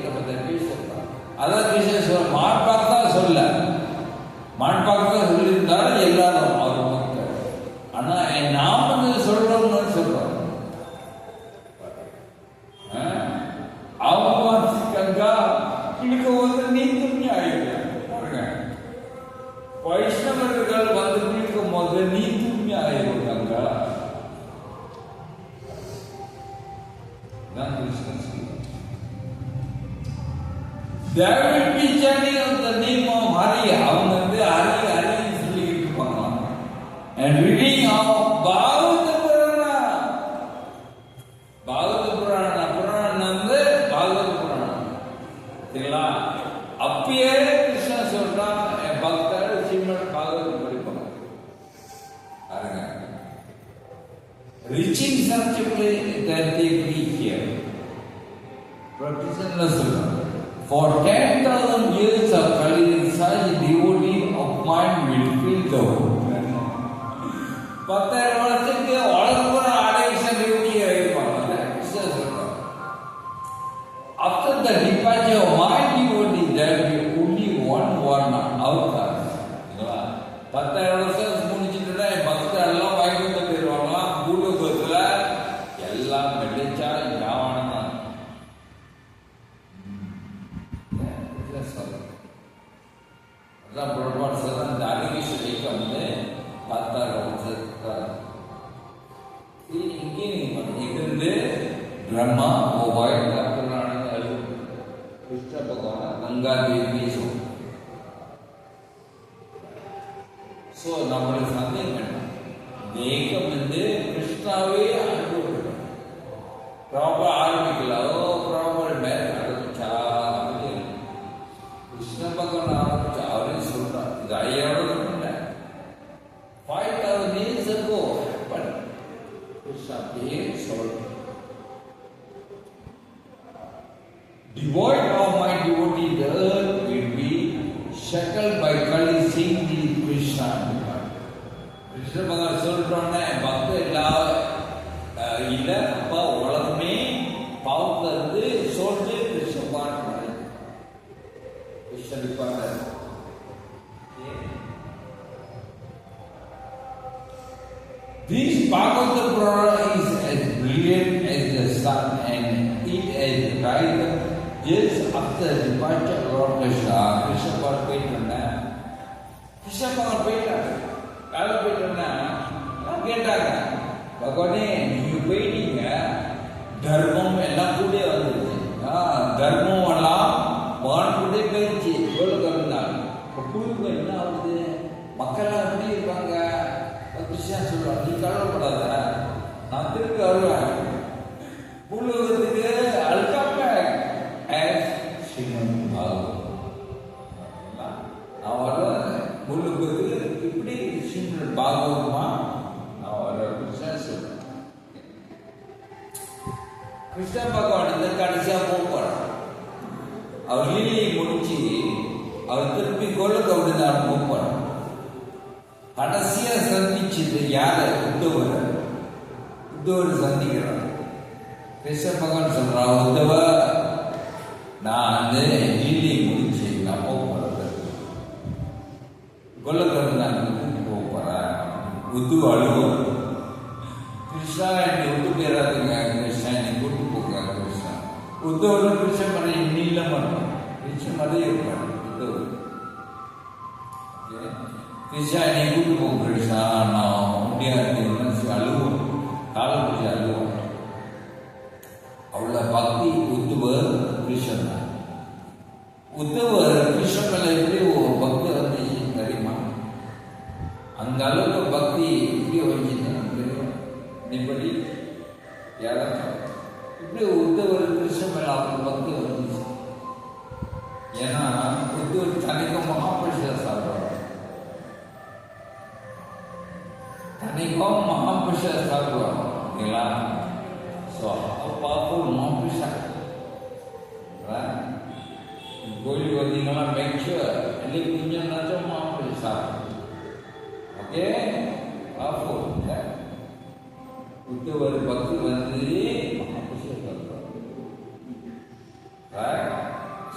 சொல்றான். அதான் கிருஷ்ணன் சொல்ற மாண்பாக்கு தான் சொல்ல, மாண்பாக்கு தான் சொல்லியிருந்தாலும் எல்லாரும் அவர் மக்கள். ஆனா என் நாம சொல்றவங்க சொல்றாங்க. அவங்க கங்கா இதுக்கு வந்து நீ துணி ஆயிடுங்க. வைஷ்ணவர்கள் வந்து குளிக்கும் போது நீ துணி ஆயிடும் Ganga. There will be chanting of the name of Hari. அவங்க வந்து ஹரி ஹரி சொல்லிட்டு இருப்பாங்க. And reading of பாகவத புராணம். பாகவத புராணம் வந்து பாகவத புராணம் சரிங்களா? அப்பயே கிருஷ்ணா சொல்றான், என் பக்தர் ஸ்ரீமத் பாகவதம் படிப்பாங்க. பாருங்க, reaching such a place that they be here. Practitioner சொல்றாங்க, for 10,000 years of Kali, such devotee of mine will fill the world. 10,000 வருஷத்துக்கு வளர்ப்புற ஆடேஷன் டியூட்டி இருப்பாங்க. After the departure of my devotee, there will be only one avatar. 10,000 வருஷம் முடிச்சுட்டுனா என் பக்தர் எல்லாம் வைகுண்டம் போயிடுவாங்களாம். பூலோகத்துல எல்லாம் வெடிச்சா யாவனம் தான். அதான் புறப்பாடு சொல்ற இந்த அழகீஸ்வரிக்கு வந்து 10,000 வருஷத்துக்கு இங்கே இங்கிருந்து பிரம்மா கோபாய் கிருஷ்ண பகவான் கங்கா தேவி ஸோ நம்மளுக்கு சந்தேகம் வேண்டாம். ஏகம் வந்து கிருஷ்ணாவே அனுபவப்படும். அப்படியே சொல்றேன். Devoid of my devotee, the earth will be shackled by Kali seeing the Krishna. Krishna பகவான் சொல்றோன்னே பக்தர் இல்ல அப்பா உலகமே பாவத்துல இருந்து சொல்லிட்டு கிருஷ்ண பாடுறாரு. கிருஷ்ணன் பாடுறாரு. This Bhagavata Purana is as brilliant as the sun and it has risen just after the departure of Lord Krishna. Krishna Bhagavan போயிட்டாங்க. கிருஷ்ண பகவான் போயிட்டாங்க. யாரும் போயிட்டாங்க? கேட்டாங்க, பகவானே நீங்க போயிட்டீங்க, தர்மம் எல்லாம் கூட வந்துருச்சு. தர்மம் எல்லாம் பகவான் கூட போயிடுச்சு. எவ்வளவு கருந்தாங்க. இப்போ குழுக்கு என்ன ஆகுது? மக்கள்லாம் எப்படி இருப்பாங்க? கிருஷ்ணா சொல்லுவாங்க, நீ கவலைப்படாத, நான் திருப்பி வருவேன். பூலோகத்துக்கு அல்காப்ப ஸ்ரீமன் பாகவத் நான் வருவேன். பூலோகத்துக்கு இப்படி ஸ்ரீமன் பாகவதமா நான் வருவேன். கிருஷ்ணா சொல்றேன். கிருஷ்ண பகவான் இந்த கடைசியா போவார். அவர் லீலையை முடிச்சு அவர் திருப்பி கோலுக்கு அப்படிதான் போவார். கடைசியா சந்திச்சது யார? உத்தவர் சந்திக்கிறார். கிருஷ்ண பகவான் சொல்றான், உத்தவ நான் வந்து லீலையை முடிச்சு நான் போறது கொல்லக்கருந்தாங்க போறேன். உத்தவ அழுவோம், கிருஷ்ணா என்னை விட்டு போயிடாதுங்க, கிருஷ்ணா என்னை கூட்டு போங்க கிருஷ்ணா. உத்தவர் கிருஷ்ண மலை நீள மாட்டோம், கிருஷ்ண மலை இருப்பாரு உத்தவர். கிருஷ்ணா என்னை கூட்டு போங்க கிருஷ்ணா, நான் முடியாது அழுவோம், காலம் பிடிச்சி அழுவோம். அவ்வளோ பக்தி உத்தவர் கிருஷ்ணன் தான். உத்தவர் கிருஷ்ண மேல எப்படி ஒரு பக்தி வந்து தெரியுமா? அந்த அளவுக்கு பக்தி எப்படி வச்சுருந்தாங்க தெரியுமா? இப்படி யாராச்சும் இப்படி உத்தவர் கிருஷ்ண மேல அவங்க பக்தி வந்துச்சு. ஏன்னா உத்தவர் தனிக்கும் மகாபுருஷர் சாப்பிடுவார். தனிக்கும் மகாபுருஷர் சாப்பிடுவாங்க. இல்லைங்களா? ஸோ பவர்ஃபுல் மகாபுருஷர். கோயிலுக்கு வந்தீங்கன்னா மேக் ஷுர் இல்லை கொஞ்சம் நாச்சும் மகாபுருஷர் சாப்பிடும். Okay, powerful. உத்தவர் பக்தி வந்து மகாபுருஷர் சாப்பிடுவார்.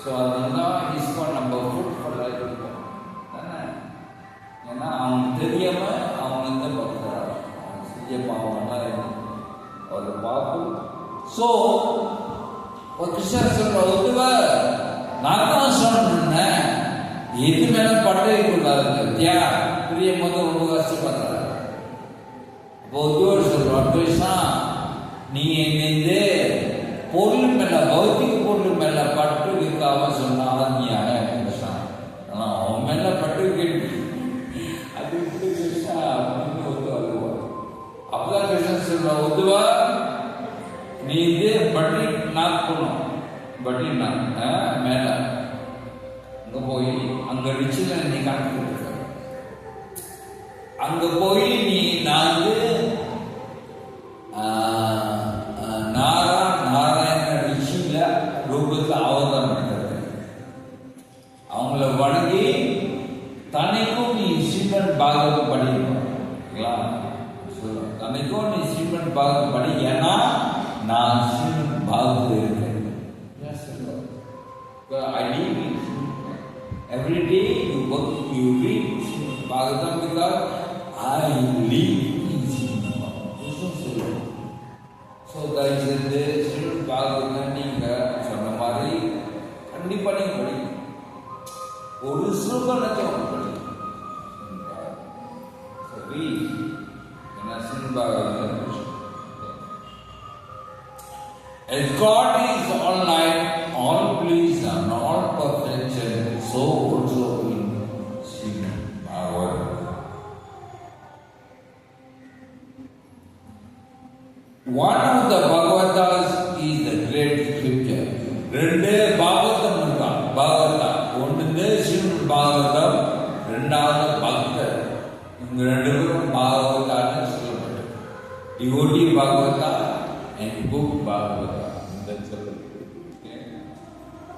ஸோ அதெல்லாம் இஸ்கான் நம்ம ஃபுட் ஃபார் இருக்கும் தானே. ஏன்னா அவங்க தெரியாம அவங்க வந்து பக்தராக செஞ்ச பாவம்லாம் இருக்கும். ஒரு பாப்பு. ஸோ கிருஷ்ணர் சொல்ற உத்தவ நான் தான் சொன்னேன், எது மேல பட்டை கூடாது பிரியமாக ரொம்ப கஷ்டப்படுறாரு. அப்போ உத்தவர் சொல்றான், கிருஷ்ணா நீ என்னது பொருள் மேல பௌத்திக பொருள் மேல பட்டு வைக்காம சொன்னாலும் நீ கிருஷ்ணா, ஆனால் அவன் மேல பட்டு கேட்டு அது விட்டு கிருஷ்ணா அப்படின்னு ஒத்து அழுவார். அப்பதான் கிருஷ்ணன் சொல்ற உத்தவ நீ இது பட்டி நாக் பண்ணும், பட்டி நாக் மேல அங்க போய் அங்க ரிச்சில நீ கணக்கு கொடுக்க, அங்க போய் நீ நான் நாராயண ரிஷியில ரூபத்தை அவதாரம் எடுக்கிறது. அவங்கள வணங்கி தனக்கும் நீ ஸ்ரீமன் பாகவதம் படிக்கணும். தனக்கும் நீ ஸ்ரீமன் பாகவதம் படி, ஏன்னா நான் ஸ்ரீமன் பாகவதம் இருக்கேன். Every day you work, you read Bhagavatam because I live in Srimad Bhagavatam. So that is the Srimad Bhagavatam நீங்க சொன்ன மாதிரி கண்டிப்பா நீங்க படிக்கணும். ஒரு ஸ்லோகம் நச்சம் படிக்கணும். சரி, என்ன Srimad Bhagavatam. As God is all night, all bliss and all perfection, so also in Srimad Bhagavatam. One of the Bhagavatas is the great scripture. ரெண்டு பாகவதம் இருக்கா, பாகவதா ஒன்று ஸ்ரீமத் பாகவதம், ரெண்டாவது பக்தர். இவங்க ரெண்டு பேரும் பாகவதான்னு சொல்லப்பட்டது. devotee Bhagavata and book Bhagavata. That's all. Okay.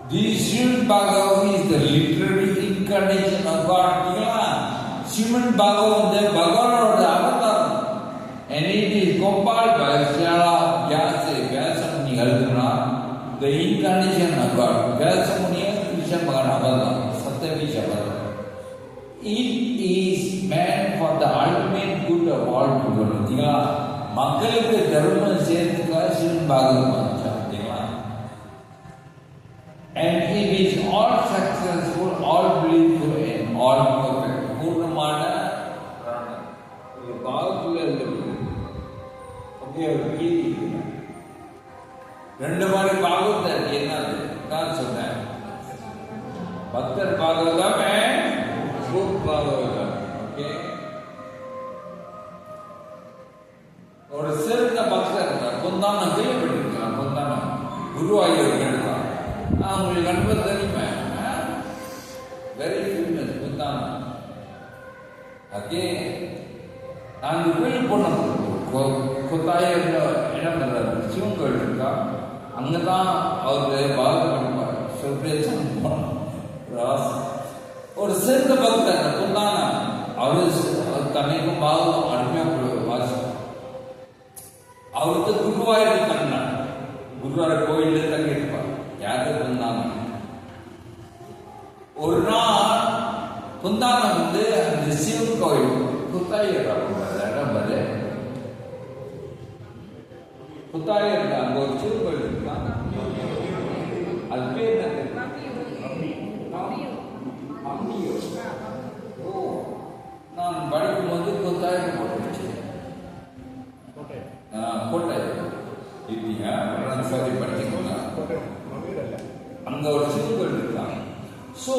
This Srimad Bhagavatam is the literary incarnation of God. Srimad Bhagavatam is Bhagavanoda avatar, and it is compiled by Srila Vyasamuni Ardhana, the incarnation of God. Vyasamuni is Krishna Bhagavan, Satyavisha Bhagavan. It is meant for the ultimate good of all people. மக்களுக்கு தர்மம் சேர்த்துக்காக ஸ்ரீமத் பாகவதம் சாப்பிட்டீங்களா? And it is all successful, all believable and all perfect. பூர்ணமான ஒரு பாகத்தில் இருக்குது. அப்படியே ஒரு கீழ் இருக்குது. ரெண்டு மாதிரி பாகவத்தை என்னது தான் சொன்னேன். பக்தர் Bhagavatam and book Bhagavatam. Okay, ஒரு சிறந்த பக்தர் இருந்தார். பொந்தானம் கேள்விப்பட்டிருக்கலாம். பொந்தானம் குருவாயூர் எடுத்தார். உங்களுக்கு நண்பர் தெரியுமே, வெரி ஃபேமஸ் பொந்தானம். ஓகே, நாங்கள் கோயில் போனோம். கொத்தாயூர் இடம் பண்ணுறாரு, சிவன் கோயில் இருக்கா, அங்கே தான் அவரு பாகம் பண்ணுவார். சொல்பேச்சம் ஒரு சிறந்த பக்தர் பொந்தானம். அவர் தன்னைக்கும் பாகம் அருமையாக வாசிப்பார். அவருக்கு குருவாயூர் தங்கினார். குருவாயூர் கோயிலில் தங்கியிருப்பார். யாரு பொந்தானம். ஒரு நாள் பொந்தானம் வந்து அந்த சிவன் கோயில் குத்தாயூர் இடம் பாரு. குத்தாயூர் அங்க ஒரு சிவன் கோயில் இருக்காங்க. அது பேர் என்ன? ஓ, நான் படிக்கும் போது குத்தாயூர் போட்டுச்சு. கோட்டை இல்லையா? சாரி, படிச்சுக்கோங்க. அங்க ஒரு சிவன் கோயில் இருக்காங்க. ஸோ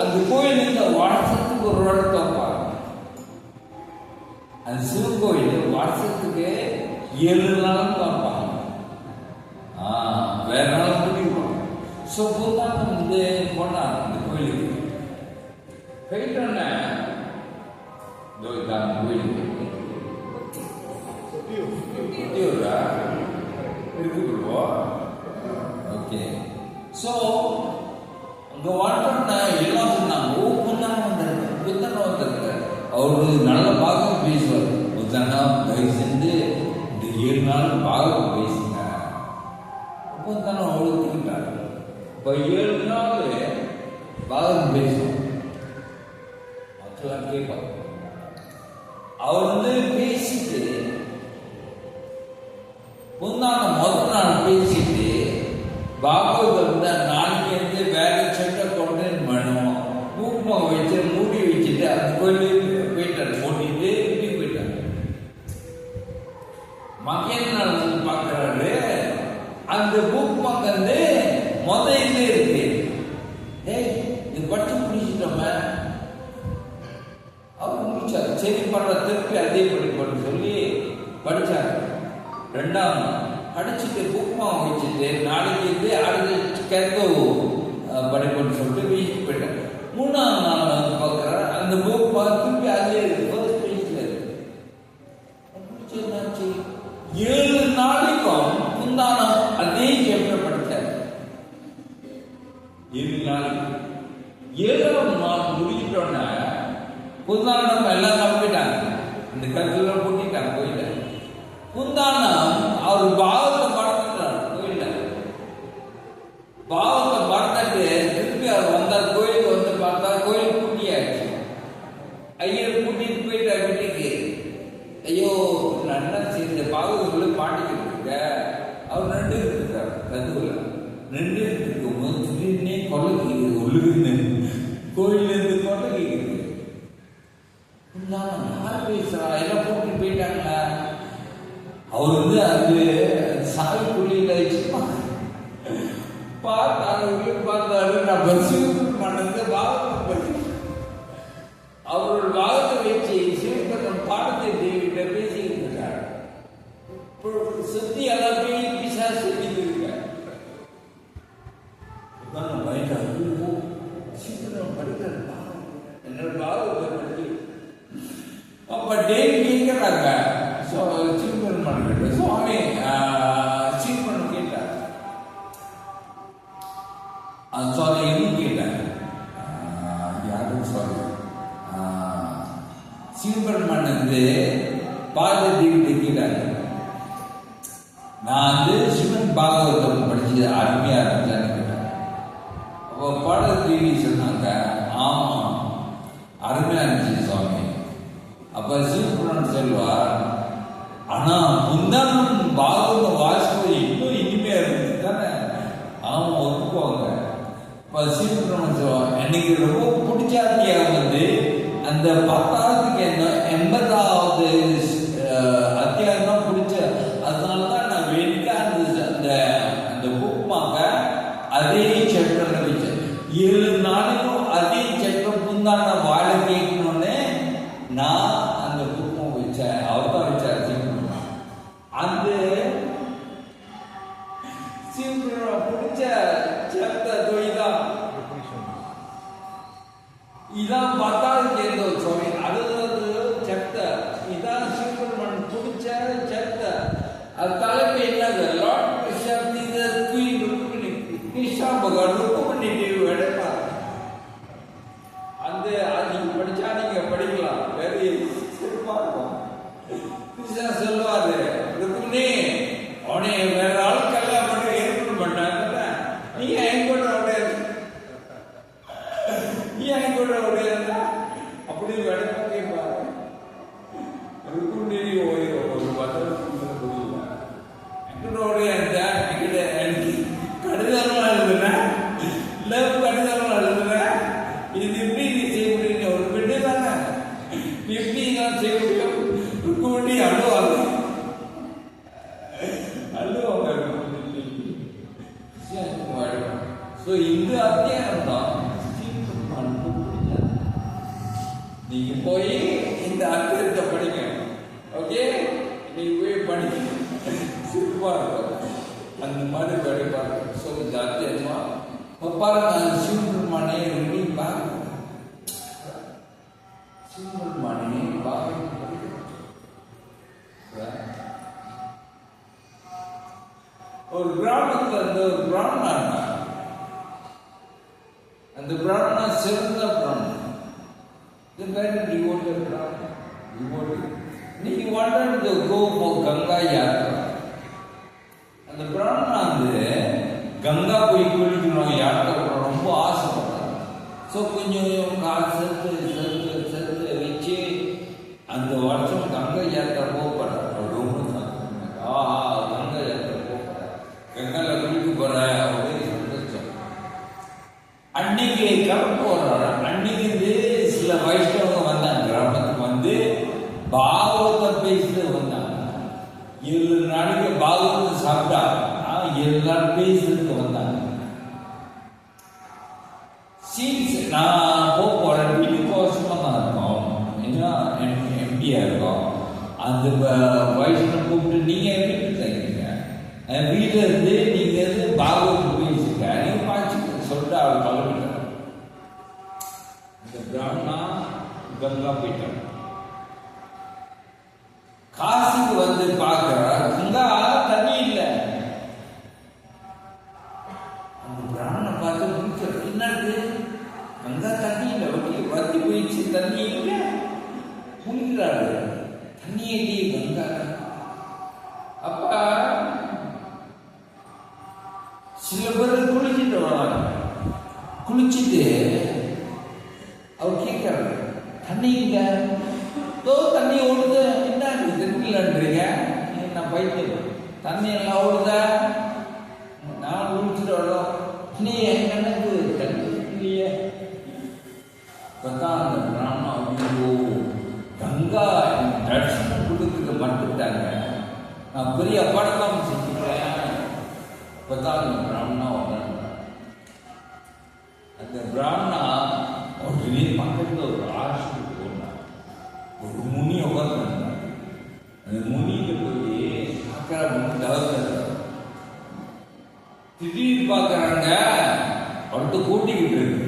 அந்த கோயிலுக்கு வருஷத்துக்கு ஒரு இடத்த வைப்பாங்க. அந்த சிவன் கோயில் வருஷத்துக்கு 7 நாள் வைப்பாங்க. வேற நாள் கூட்டிடுவாங்க. ஸோ பொந்தானம் வந்து போனார் அந்த கோயிலுக்கு. போயிட்டோன்னே கோயிலுக்கு ஓகே. ஸோ அங்க வாழ்க்கை எல்லாம் சொன்னாங்க. ஓ, புத்தனம் வந்திருக்கு. அவரு நல்ல பாகம் பேசுவார். புத்தனம் தயவு செஞ்சு இந்த 7 நாள் பாகம் பேசுங்க. புத்தனம் ஒழுத்துக்கிட்டாரு. இப்போ 7 நாள் பாகம் பேசுவார். மக்கள் கேட்பாங்க. அவர் வந்து பேசிட்டு பொந்தானம் முதல் நாள் பேசிட்டு பாகவதம் நாளைக்கு வந்து வேற சட்டை கொண்டு பண்ணுவோம். பூக்மம் வச்சு மூடி வச்சுட்டு அந்த கோயிலுக்கு போயிட்டாரு. மூடிட்டு வீட்டுக்கு போயிட்டாரு. மகன் நாள் பார்க்கறாரு. அந்த பூக்மம் வந்து முதல்ல இருக்கு. இது படிச்சு முடிச்சிட்டோமே. அவர் முடிச்சாரு. சரி பண்ற திருப்பி அதே படிப்போன்னு சொல்லி படிச்சாரு. 2ஆம் படிச்சுட்டு புக்மா வச்சுட்டு நாளைக்கு இது அடுத்து கேட்கோ படிப்போன்னு சொல்லிட்டு வீட்டுக்கு போயிட்டார். 3ஆம் நாள் வந்து பார்க்குறாரு. அந்த புக் திருப்பி அதே இருக்கு. ஃபர்ஸ்ட் பேஜ்ல இருக்கு. என்னாச்சு? 7 நாளைக்கும் முந்தானம் அதே சாப்டர் படிச்சார். 7 நாளைக்கு. 7ஆம் நாள் முடிச்சிட்டோன்னா புந்தானம் எல்லாம் நம்பிட்டாங்க. இந்த கருத்துல கூட்டிட்டாங்க கோயில. புந்தானம் அவர் பாவத்தை மறந்துட்டார் கோயில. பாவத்தை மறந்துட்டு திருப்பி அவர் வந்தார். கோயிலுக்கு வந்து பார்த்தா கோயில் பூட்டியாச்சு. ஐயர் கூட்டிட்டு போயிட்டார் வீட்டுக்கு. ஐயோ, நல்லா சேர்ந்த பாவத்துக்குள்ள பாட்டிக்கிட்டு இருக்க. அவர் நின்று இருக்கார் கதுவுல. நின்று இருக்கும்போது திடீர்னே கொலை கேட்குது. உள்ளுக்குன்னு கோயிலேருந்து கொலை கேட்குது. யார் பேசுறா? எல்லாம் கூட்டிட்டு போயிட்டாங்களா? அவர் வந்து அது சாவி குழியில வச்சுப்பாங்க. பார்த்தாரு. பார்த்தாரு. நான் பஸ் பண்ணது பாவத்தை அவரோட பாவத்தை வச்சு சிவபெருமான் பாடத்தை தேவிட்ட பேசிக்கிட்டு இருக்காரு. சுத்தி எல்லாமே பிசா சொல்லிட்டு இருக்காரு. சிவபெருமான் படிக்கிறார். என்னோட பாவத்தை பற்றி அப்ப டெய்லி கேட்கிறாங்க. சிவபெருமான் சுவாமி சீப்பன் கேட்டார். சாரி எதுவும் கேட்டார். யாரும் சாரி சீப்பன் வந்து பாரதி கேட்டாங்க. நான் வந்து சிவன் பாகவதம் படிச்சு அருமையா இருந்தேன்னு கேட்டேன். அப்போ பாரதி சொன்னாங்க, ஆமா அருமையா இருந்துச்சு சுவாமி. அப்ப சீப்பன் சொல்வார், ஆனா முந்தானம் பாகவத வாசிப்பு இன்னும் இனிமையா இருந்துச்சு தானே. அவங்க ஒத்துக்குவாங்க. இப்ப சீப்பன் சொல்லுவாங்க, எனக்கு ரொம்ப பிடிச்ச அத்தியாயம் வந்து அந்த 10வது 80வது அத்தியாயம் தான் பிடிச்ச. அதனாலதான் நான் வேடிக்கை அந்த புக்மாக அதே சாப்டர்ல வச்சேன். 7 நாளைக்கும் அதே சாப்டர் முந்தான வாழ கேட்கணும்னு நான் அந்த புக்கும் வச்சேன். அவர் தான் வச்சார். அந்த பிடிச்ச சாப்டர் தொழில்தான் இதான் 10வது கேட்க சுவாமி. அதாவது சாப்டர் இதான் சீப்பன் பிடிச்ச சாப்டர். அது தலைப்பு என்னது? லார்ட் சக்தி குயின் ருக்மிணி கிருஷ்ணா பகவான் ருக்மிணி தேவி எடுப்பார். அந்த நீங்க படிச்சா நீங்க படிக்கலாம். வெரி சிறப்பா இருக்கும். கிருஷ்ணா சொல்லுவாரு, ருக்மிணி அவனை வேற ஆளுக்கெல்லாம் மட்டும் ஏற்பாடு பண்ணாங்க, நீ என் கூட ஏன் கூட அப்படி வெடப்பா கேட்பாரு. ருக்மிணி ஒரு பத்திரத்துக்கு புரியல. எனக்கு கடிதமா எழுதுனேன், லவ் கடிதமா எழுதுனேன். இது எப்படி நீ செய்ய முடியும்? ஒரு பெண்ணு தானே, எப்படி நான் செய்ய முடியும்? ருக்மிணி அழுவாங்க. இந்த அத்தியாயம் தான் நீங்க போய் இந்த அத்தியாயத்தை படிங்க. ஓகே, நீங்க போய் படிங்க. சிறப்பா இருக்கும். அந்த மாதிரி படிப்பாங்க. ஸோ இந்த அத்தியாயமா பாருங்க. சிவபெருமானே ரெடி பாருங்க. சிவபெருமானே பாருங்க. ஒரு கிராமத்துல இருந்து ஒரு பிராமணா, அந்த பிராமணா சிறந்த பிராமணன். The very devoted Brahman, devoted. He wanted to go for Ganga Yatra. அந்த பிராமணா வந்து கங்கா போய் குளிக்கணும், யாத்திரை ரொம்ப ஆசைப்பட்டார். ஸோ கொஞ்சம் காசு சேர்த்து வச்சு அந்த வருஷம் கங்கா யாத்திரை போகிறார். ரொம்ப கங்கா யாத்திரை போகிறார், கங்கால குளிக்க போற அப்படின்னு சந்தோஷம். அன்னைக்கு கிளம்ப போறாரு. அன்னைக்கு சில வைஷ்ணவங்க வந்தாங்க கிராமத்துக்கு. வந்து பாகவதம் பேசிட்டு வந்தாங்க. 7 நாளைக்கு பாகவதம் சாப்பிட்டா 7 நாள் பேசுறதுக்கு வந்தாங்க. சீன்ஸ் நான் போறேன், வீட்டுக்கு வருஷமா தான் இருக்கும், ஏன்னா எம்டியா இருக்கும். அந்த வைஷ்ணவ கூப்பிட்டு நீங்க வீட்டுக்கு தங்கிங்க, வீட்டில் இருந்து நீங்க இருந்து பாகவதம் பேசிக்க நீங்க பாய்ச்சி சொல்லிட்டு அவர் கிளம்பிட்டார். இந்த பிராமணா கங்கா போயிட்டார். காசிக்கு வந்து பார்க்கிற கங்கா தண்ணி இல்லை. அந்த பிராமண பார்த்து முடிச்சார், என்னது கங்கா தண்ணி இல்லை, வத்தி போயிடுச்சு, தண்ணி இல்லை. குளிக்கிறாரு, தண்ணி இல்லையே கங்கா. அப்ப சில பேர் குளிச்சுட்டு வராங்க. குளிச்சுட்டு அவர் கேட்கிறாரு, தண்ணி இல்ல, தண்ணி ஓடுது, என்ன தண்ணிலன்றீங்க? நான் பைத்தியம், தண்ணி எல்லாம் ஓடுதா? நான் குளிச்சுட்டு வரோம், நீ எனக்கு தண்ணி இல்லையே. இப்பதான் அந்த பிராமணம், ஐயோ கங்கா தரிசனம் கொடுக்குறது மட்டுட்டாங்க, நான் பெரிய படக்கம் செஞ்சுக்கிறேன். இப்பதான் அந்த பிராமணா வந்தாங்க. அந்த பிராமணா உடனே பக்கத்தில் ஒரு ஆசிரியர் போனார். ஒரு முனி உட்கார்ந்து அந்த முனியில போய் திடீர்னு பார்க்கறாங்க, அடுத்து கூட்டிக்கிட்டு இருக்கு.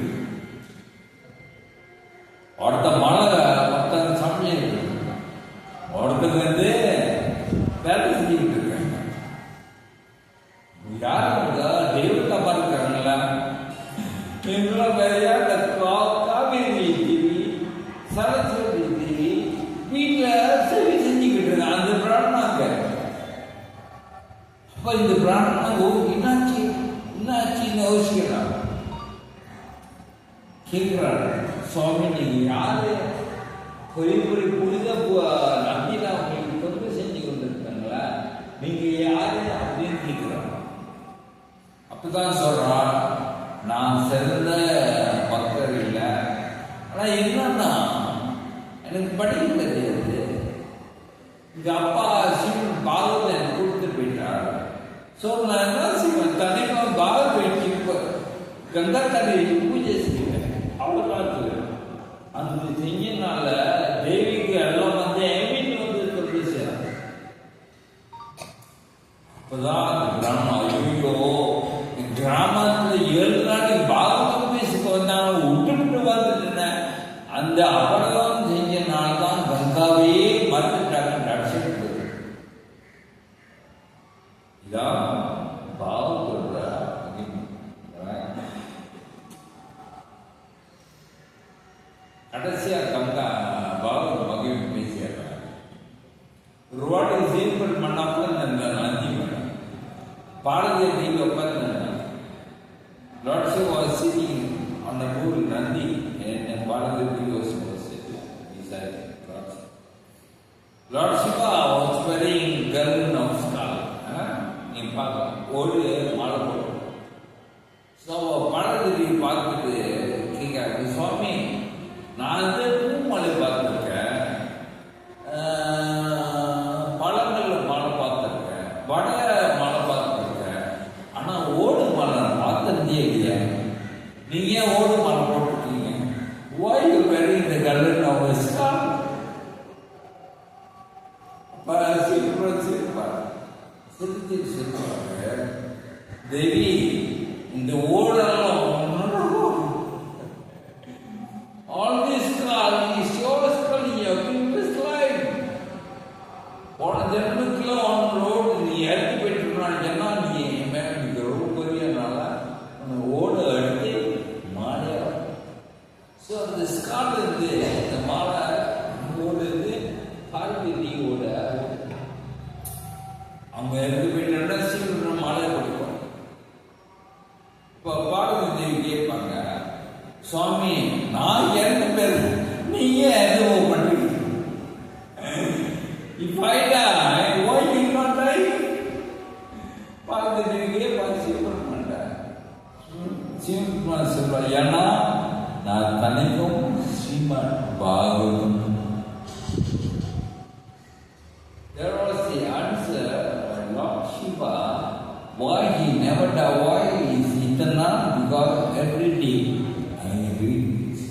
அடுத்த மழை ஒருத்தங்க சமையல், ஒருத்தங்க வந்து வேலை செஞ்சுக்கிட்டு இருக்காங்க. யாருங்க தெய்வத்தை பார்க்கிறாங்களா? எங்கெல்லாம் வேற யார் காவேரி தேவி, சரஸ்வதி தேவி வீட்டில் சரி செஞ்சுக்கிட்டு இருக்காங்க. அந்த பிராணாங்க. அப்ப இந்த பிராணா என்னாச்சுன்னு யோசிக்கிறாங்க. கேட்கிறாரு, சுவாமி நீங்க யாரு? பெரிய பெரிய புனித நம்பினா உங்களுக்கு தொண்டு செஞ்சு கொண்டிருக்காங்களா? நீங்க யாரு அப்படின்னு கேட்கிறாங்க. அப்பதான் சொல்றான், நான் சிறந்த பக்தர் இல்லை. ஆனா என்னன்னா எனக்கு படிக்க தெரியாது. எங்க அப்பா சிவன் பாகவத எனக்கு கொடுத்து போயிட்டார். ஸோ நான் என்ன செய்வேன், தனியாக பாகவத கங்கா தண்ணியை பூஜை செய்வேன். அவ்வளோதான். அந்த செஞ்சனால தேவிக்கு எல்லாம் வந்து என் வந்து சொல்லி செய்யறாங்க. அப்பதான் அந்த கிராமம், ஐயோ கிராமத்துல 7 நாளைக்கு பாகவதம் பேசிட்டு வந்தாங்க, விட்டு வந்துட்டு அந்த அபராதம் செஞ்சனால்தான் கங்காவே மறுத்துட்டாங்க. அடிச்சுட்டு இதான் பாவத்தோட கடைசியா கங்கா பாவ மகிழ்ச்சி பேசிடுறாங்க. ஒரு வாட்டி சீர்பல் பண்ணாமல் நந்தி மேடம் பாரதிய நீங்க உட்கார்ந்து Lord Shiva was sitting on the bull Nandi and Baladevi was sitting beside Lord Shiva. Lord Shiva was wearing gown of skull. In fact, old Malapur. So Baladevi பார்த்துட்டு கேட்கிறாரு, சுவாமி நான் வந்து பூமலை பார்த்துருக்கேன், பழங்கள்ல மலை பார்த்துருக்கேன், வட மலை பார்த்துருக்கேன், ஆனா ஓடு மலை பார்த்ததே இல்லையா? நீங்க ஏன் ஓடு மலை போட்டுருக்கீங்க? Why you wearing the garland of a skull? சிரிப்பாங்க. தேவி இந்த ஓடெல்லாம் all this skull is your skull in your previous life. போன ஜென்மத்தில் on road நீ இறக்கி போயிட்டுனா நீ மேல நீங்க ரொம்ப பெரியனால ஓடு அடித்து மாலையா. ஸோ அந்த ஸ்கால் இருந்து இந்த மாலை ஓடு இருந்து பார்வதி ஓட அவங்க இறந்து போயிட்டா சீக்கிரம் மாலையை கொடுக்கும். இப்போ பார்வதி தேவி கேட்பாங்க, சுவாமி நான் இறந்து பேர் நீங்க என்னவோ பண்றீங்க? If I die, why you not die? Parvati தேவியே பார்த்து சீக்கிரம் மாட்டேன். சீக்கிரம் சொல்றா, ஏன்னா நான் தனிக்கும் Srimad Bhagavatam. There was the answer by Lord Shiva why he never died, why he is eternal, because every day I read this.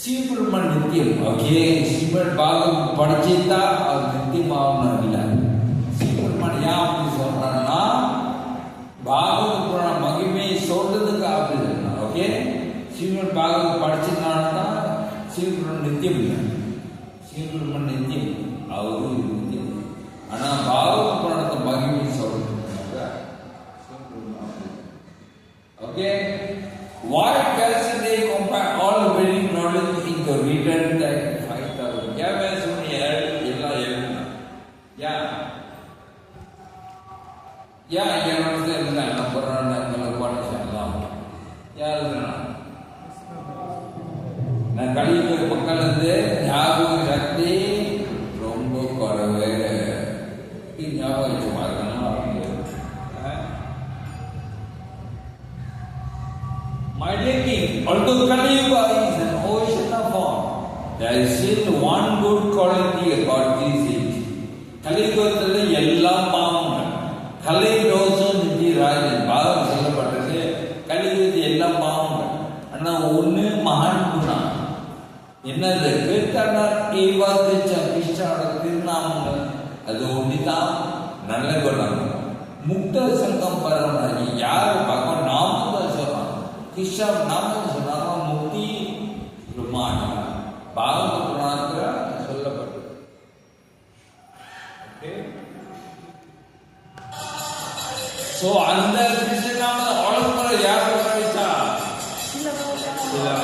Superman நித்தியம். ஓகே, ஸ்ரீமத் பாகவதம் படிச்சுட்டா அது நித்தியமாகணும் இல்லை. சூப்பர்மன் ஏன் அப்படி சொல்றான்னா பாகவத புராண மகிமையை சொல்றதுக்கு அப்படி சொல்றான். ஓகே, ஸ்ரீமத் பாகவதம் படிச்சதுனால தான் சீக்கிரம் நித்தியம் இல்லை. சீக்கிரம் நித்தியம் அவரும் நித்தியம். ஆனா பாகவத புராணத்தை மகிமை சொல்றது. Okay, why does they compare all very knowledge into written like 5,000? क्या मैं सुनी है எல்லா எழுதுனா या ये வந்து என்ன புராணங்களை படிச்சலாம் யாருன்னா நான் கலியுக மக்கள் வந்து ஞாபக சக்தி ரொம்ப குறைவு. ஞாபகம் வச்சு பார்க்கணும். My dear king, although Kali Yuga is an ocean of form, there is still one good quality about this age. கலியுகத்தில் எல்லாம் பாவங்கள். கலை தோஷம் நிதி ராஜன் பாகம் சொல்லப்பட்டது. கலியுகத்தில் எல்லாம் பாவங்கள். ஆனா ஒண்ணு மகான் குணம். என்னது? கீர்த்தனர் கிருஷ்ணோட திருநாமங்கள். அது ஒன்றுதான் நல்ல குணம். முக்த சங்கம் பரவனாகி யாரு பார்க்க நாமங்கள் சொல்றாங்க, கிருஷ்ண நாமம் சொன்னாங்க, முக்தி பாகவத புராணத்தில் சொல்லப்பட்டது. ஸோ அந்த கிருஷ்ணநாம உலகத்துல யார் வர வச்சா? சிலா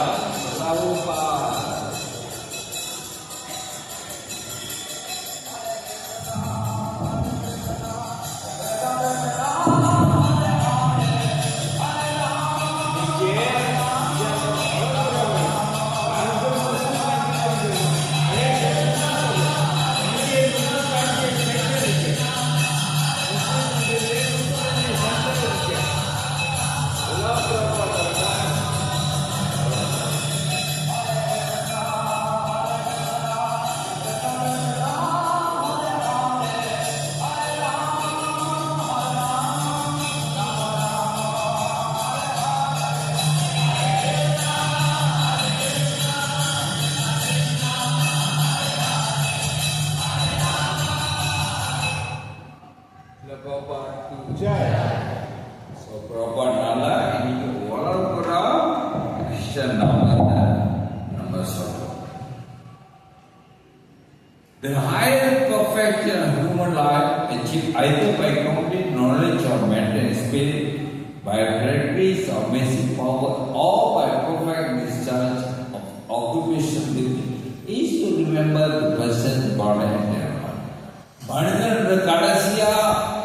The higher perfection of human life achieved either by complete knowledge or mental spirit, by practice or basic power, or by perfect discharge of occupation is to remember the person God and their heart. மனிதன் கடைசியா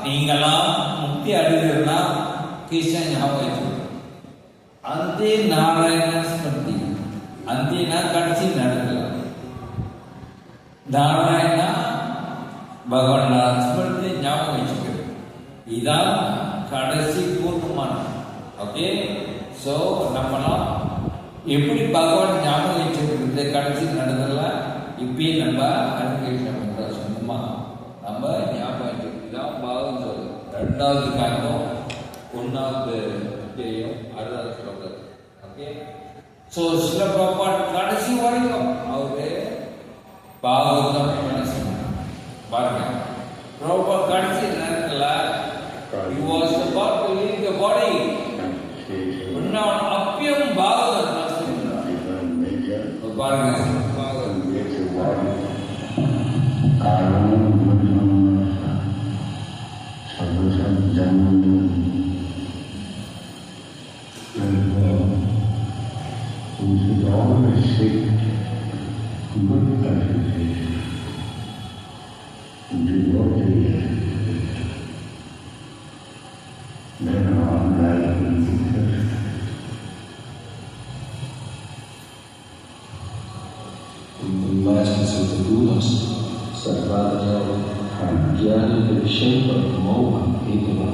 நீங்களாம் முக்தி அடைகிறதுனா கிருஷ்ணன் ஞாபகம் வச்சுக்கணும். அந்தே நாராயண ஸ்மிருதி, அந்தேனா கடைசி நடக்கலாம். நாராயண பகவான் ஸ்மிருதி ஞாபகம் வச்சுக்கிறது, இதான் கடைசி பூர்வமானம். ஓகே, ஸோ நம்மளாம் எப்படி பகவான் ஞாபகம் வச்சுக்கிறது கடைசி நடந்தல இப்பயே நம்ம அனுபவிக்க சொந்தமா நம்ம ஞாபகம் வச்சுக்கிறது. இதான் பாகம் சொல்றது. ரெண்டாவது காரணம், ஒன்றாவது அத்தியாயம் 6வது ஸ்லோகம். ஓகே, ஸோ சில பாப்பாட் கடைசி வரைக்கும் அவரு பாகவதம் பாருங்க. பிரபுபாத் கடைசி நேரத்தில் he was about to leave the body. அப்பயும் பாகவதம் பாருங்க. Legends of the Buddhas, Sarvadaya, Jnana, the shape of Moha, Ekava.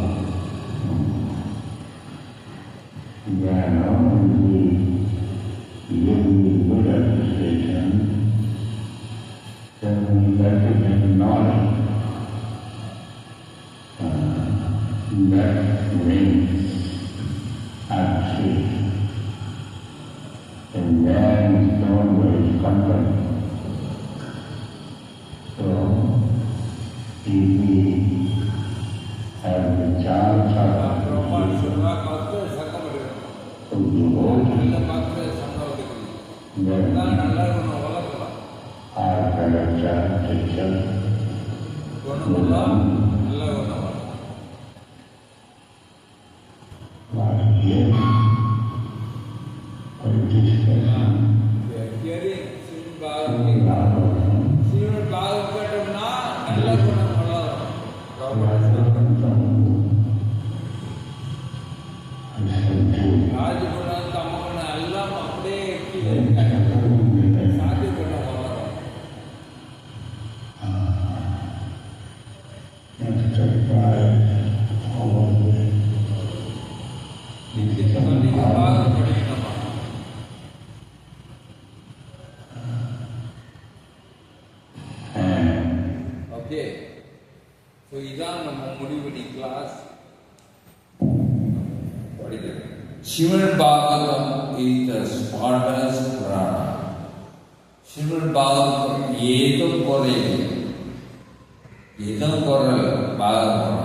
Srimad Bhagavatam is the smartest Purana. Srimad Bhagavatam ஏதும் குறையல Bhagavatam.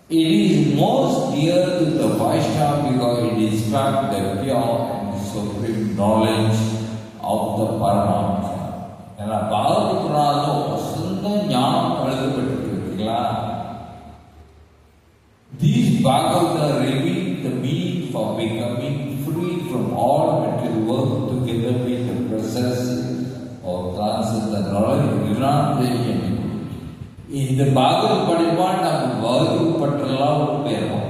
It is most dear to the Vaishnava because it describes the pure and supreme knowledge of the Paramahamsa. ஏன்னா பாகவத புராணம் வசந்த ஞானம் எழுதப்பட்டிருக்கிறீங்களா? These Bhagavata reveal the means for becoming free from all material work together with the process of transcendental knowledge, renunciation. இந்த பாகவத படிப்பால் நம்ம பாதிக்கப்பட்டெல்லாம் பெறுவோம்.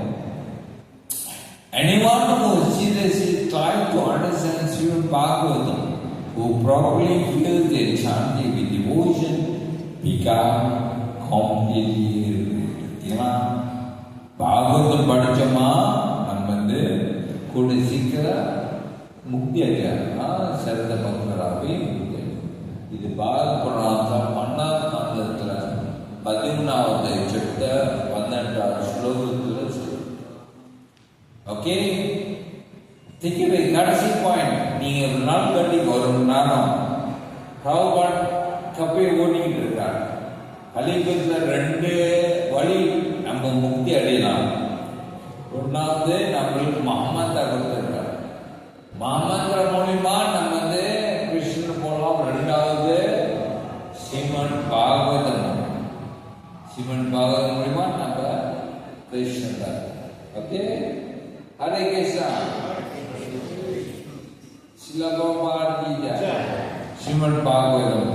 Anyone who seriously tries to understand Srimad Bhagavatam, who properly feels their chanting with devotion, become completely liberated. Bhagavatam படிச்சோமா நம்ம கூட சீக்கிரம் முக்தி அடையலாம், சிறந்த பக்தராகவே முக்தி. இது பாரத புராணத்தில் 11வது சாப்டர் 12வது ஸ்லோகத்தில் சொல்லு. ஓகே, திக்கவே கடைசி பாயிண்ட். நீங்க ஒரு நாள் கட்டி ஒரு நேரம் ஹவுபான் கப்பையை ஓட்டிக்கிட்டு இருக்காங்க. கலியுகத்தில் 2 வழி நம்ம முக்தி அடையலாம். ஒன்றாவது நம்மளுக்கு மகமந்தா கொடுத்துருக்காரு. மகமந்திர மூலியமா நம்ம கிருஷ்ணன் போகலாம். 2வது ஸ்ரீமத் பாகவதம். ஸ்ரீமத் பாகவதம் மூலியமா நம்ம கிருஷ்ணன் தான். ஓகே, ஹரே கிருஷ்ணா. சில கோபால் ஸ்ரீமத் பாகவதம்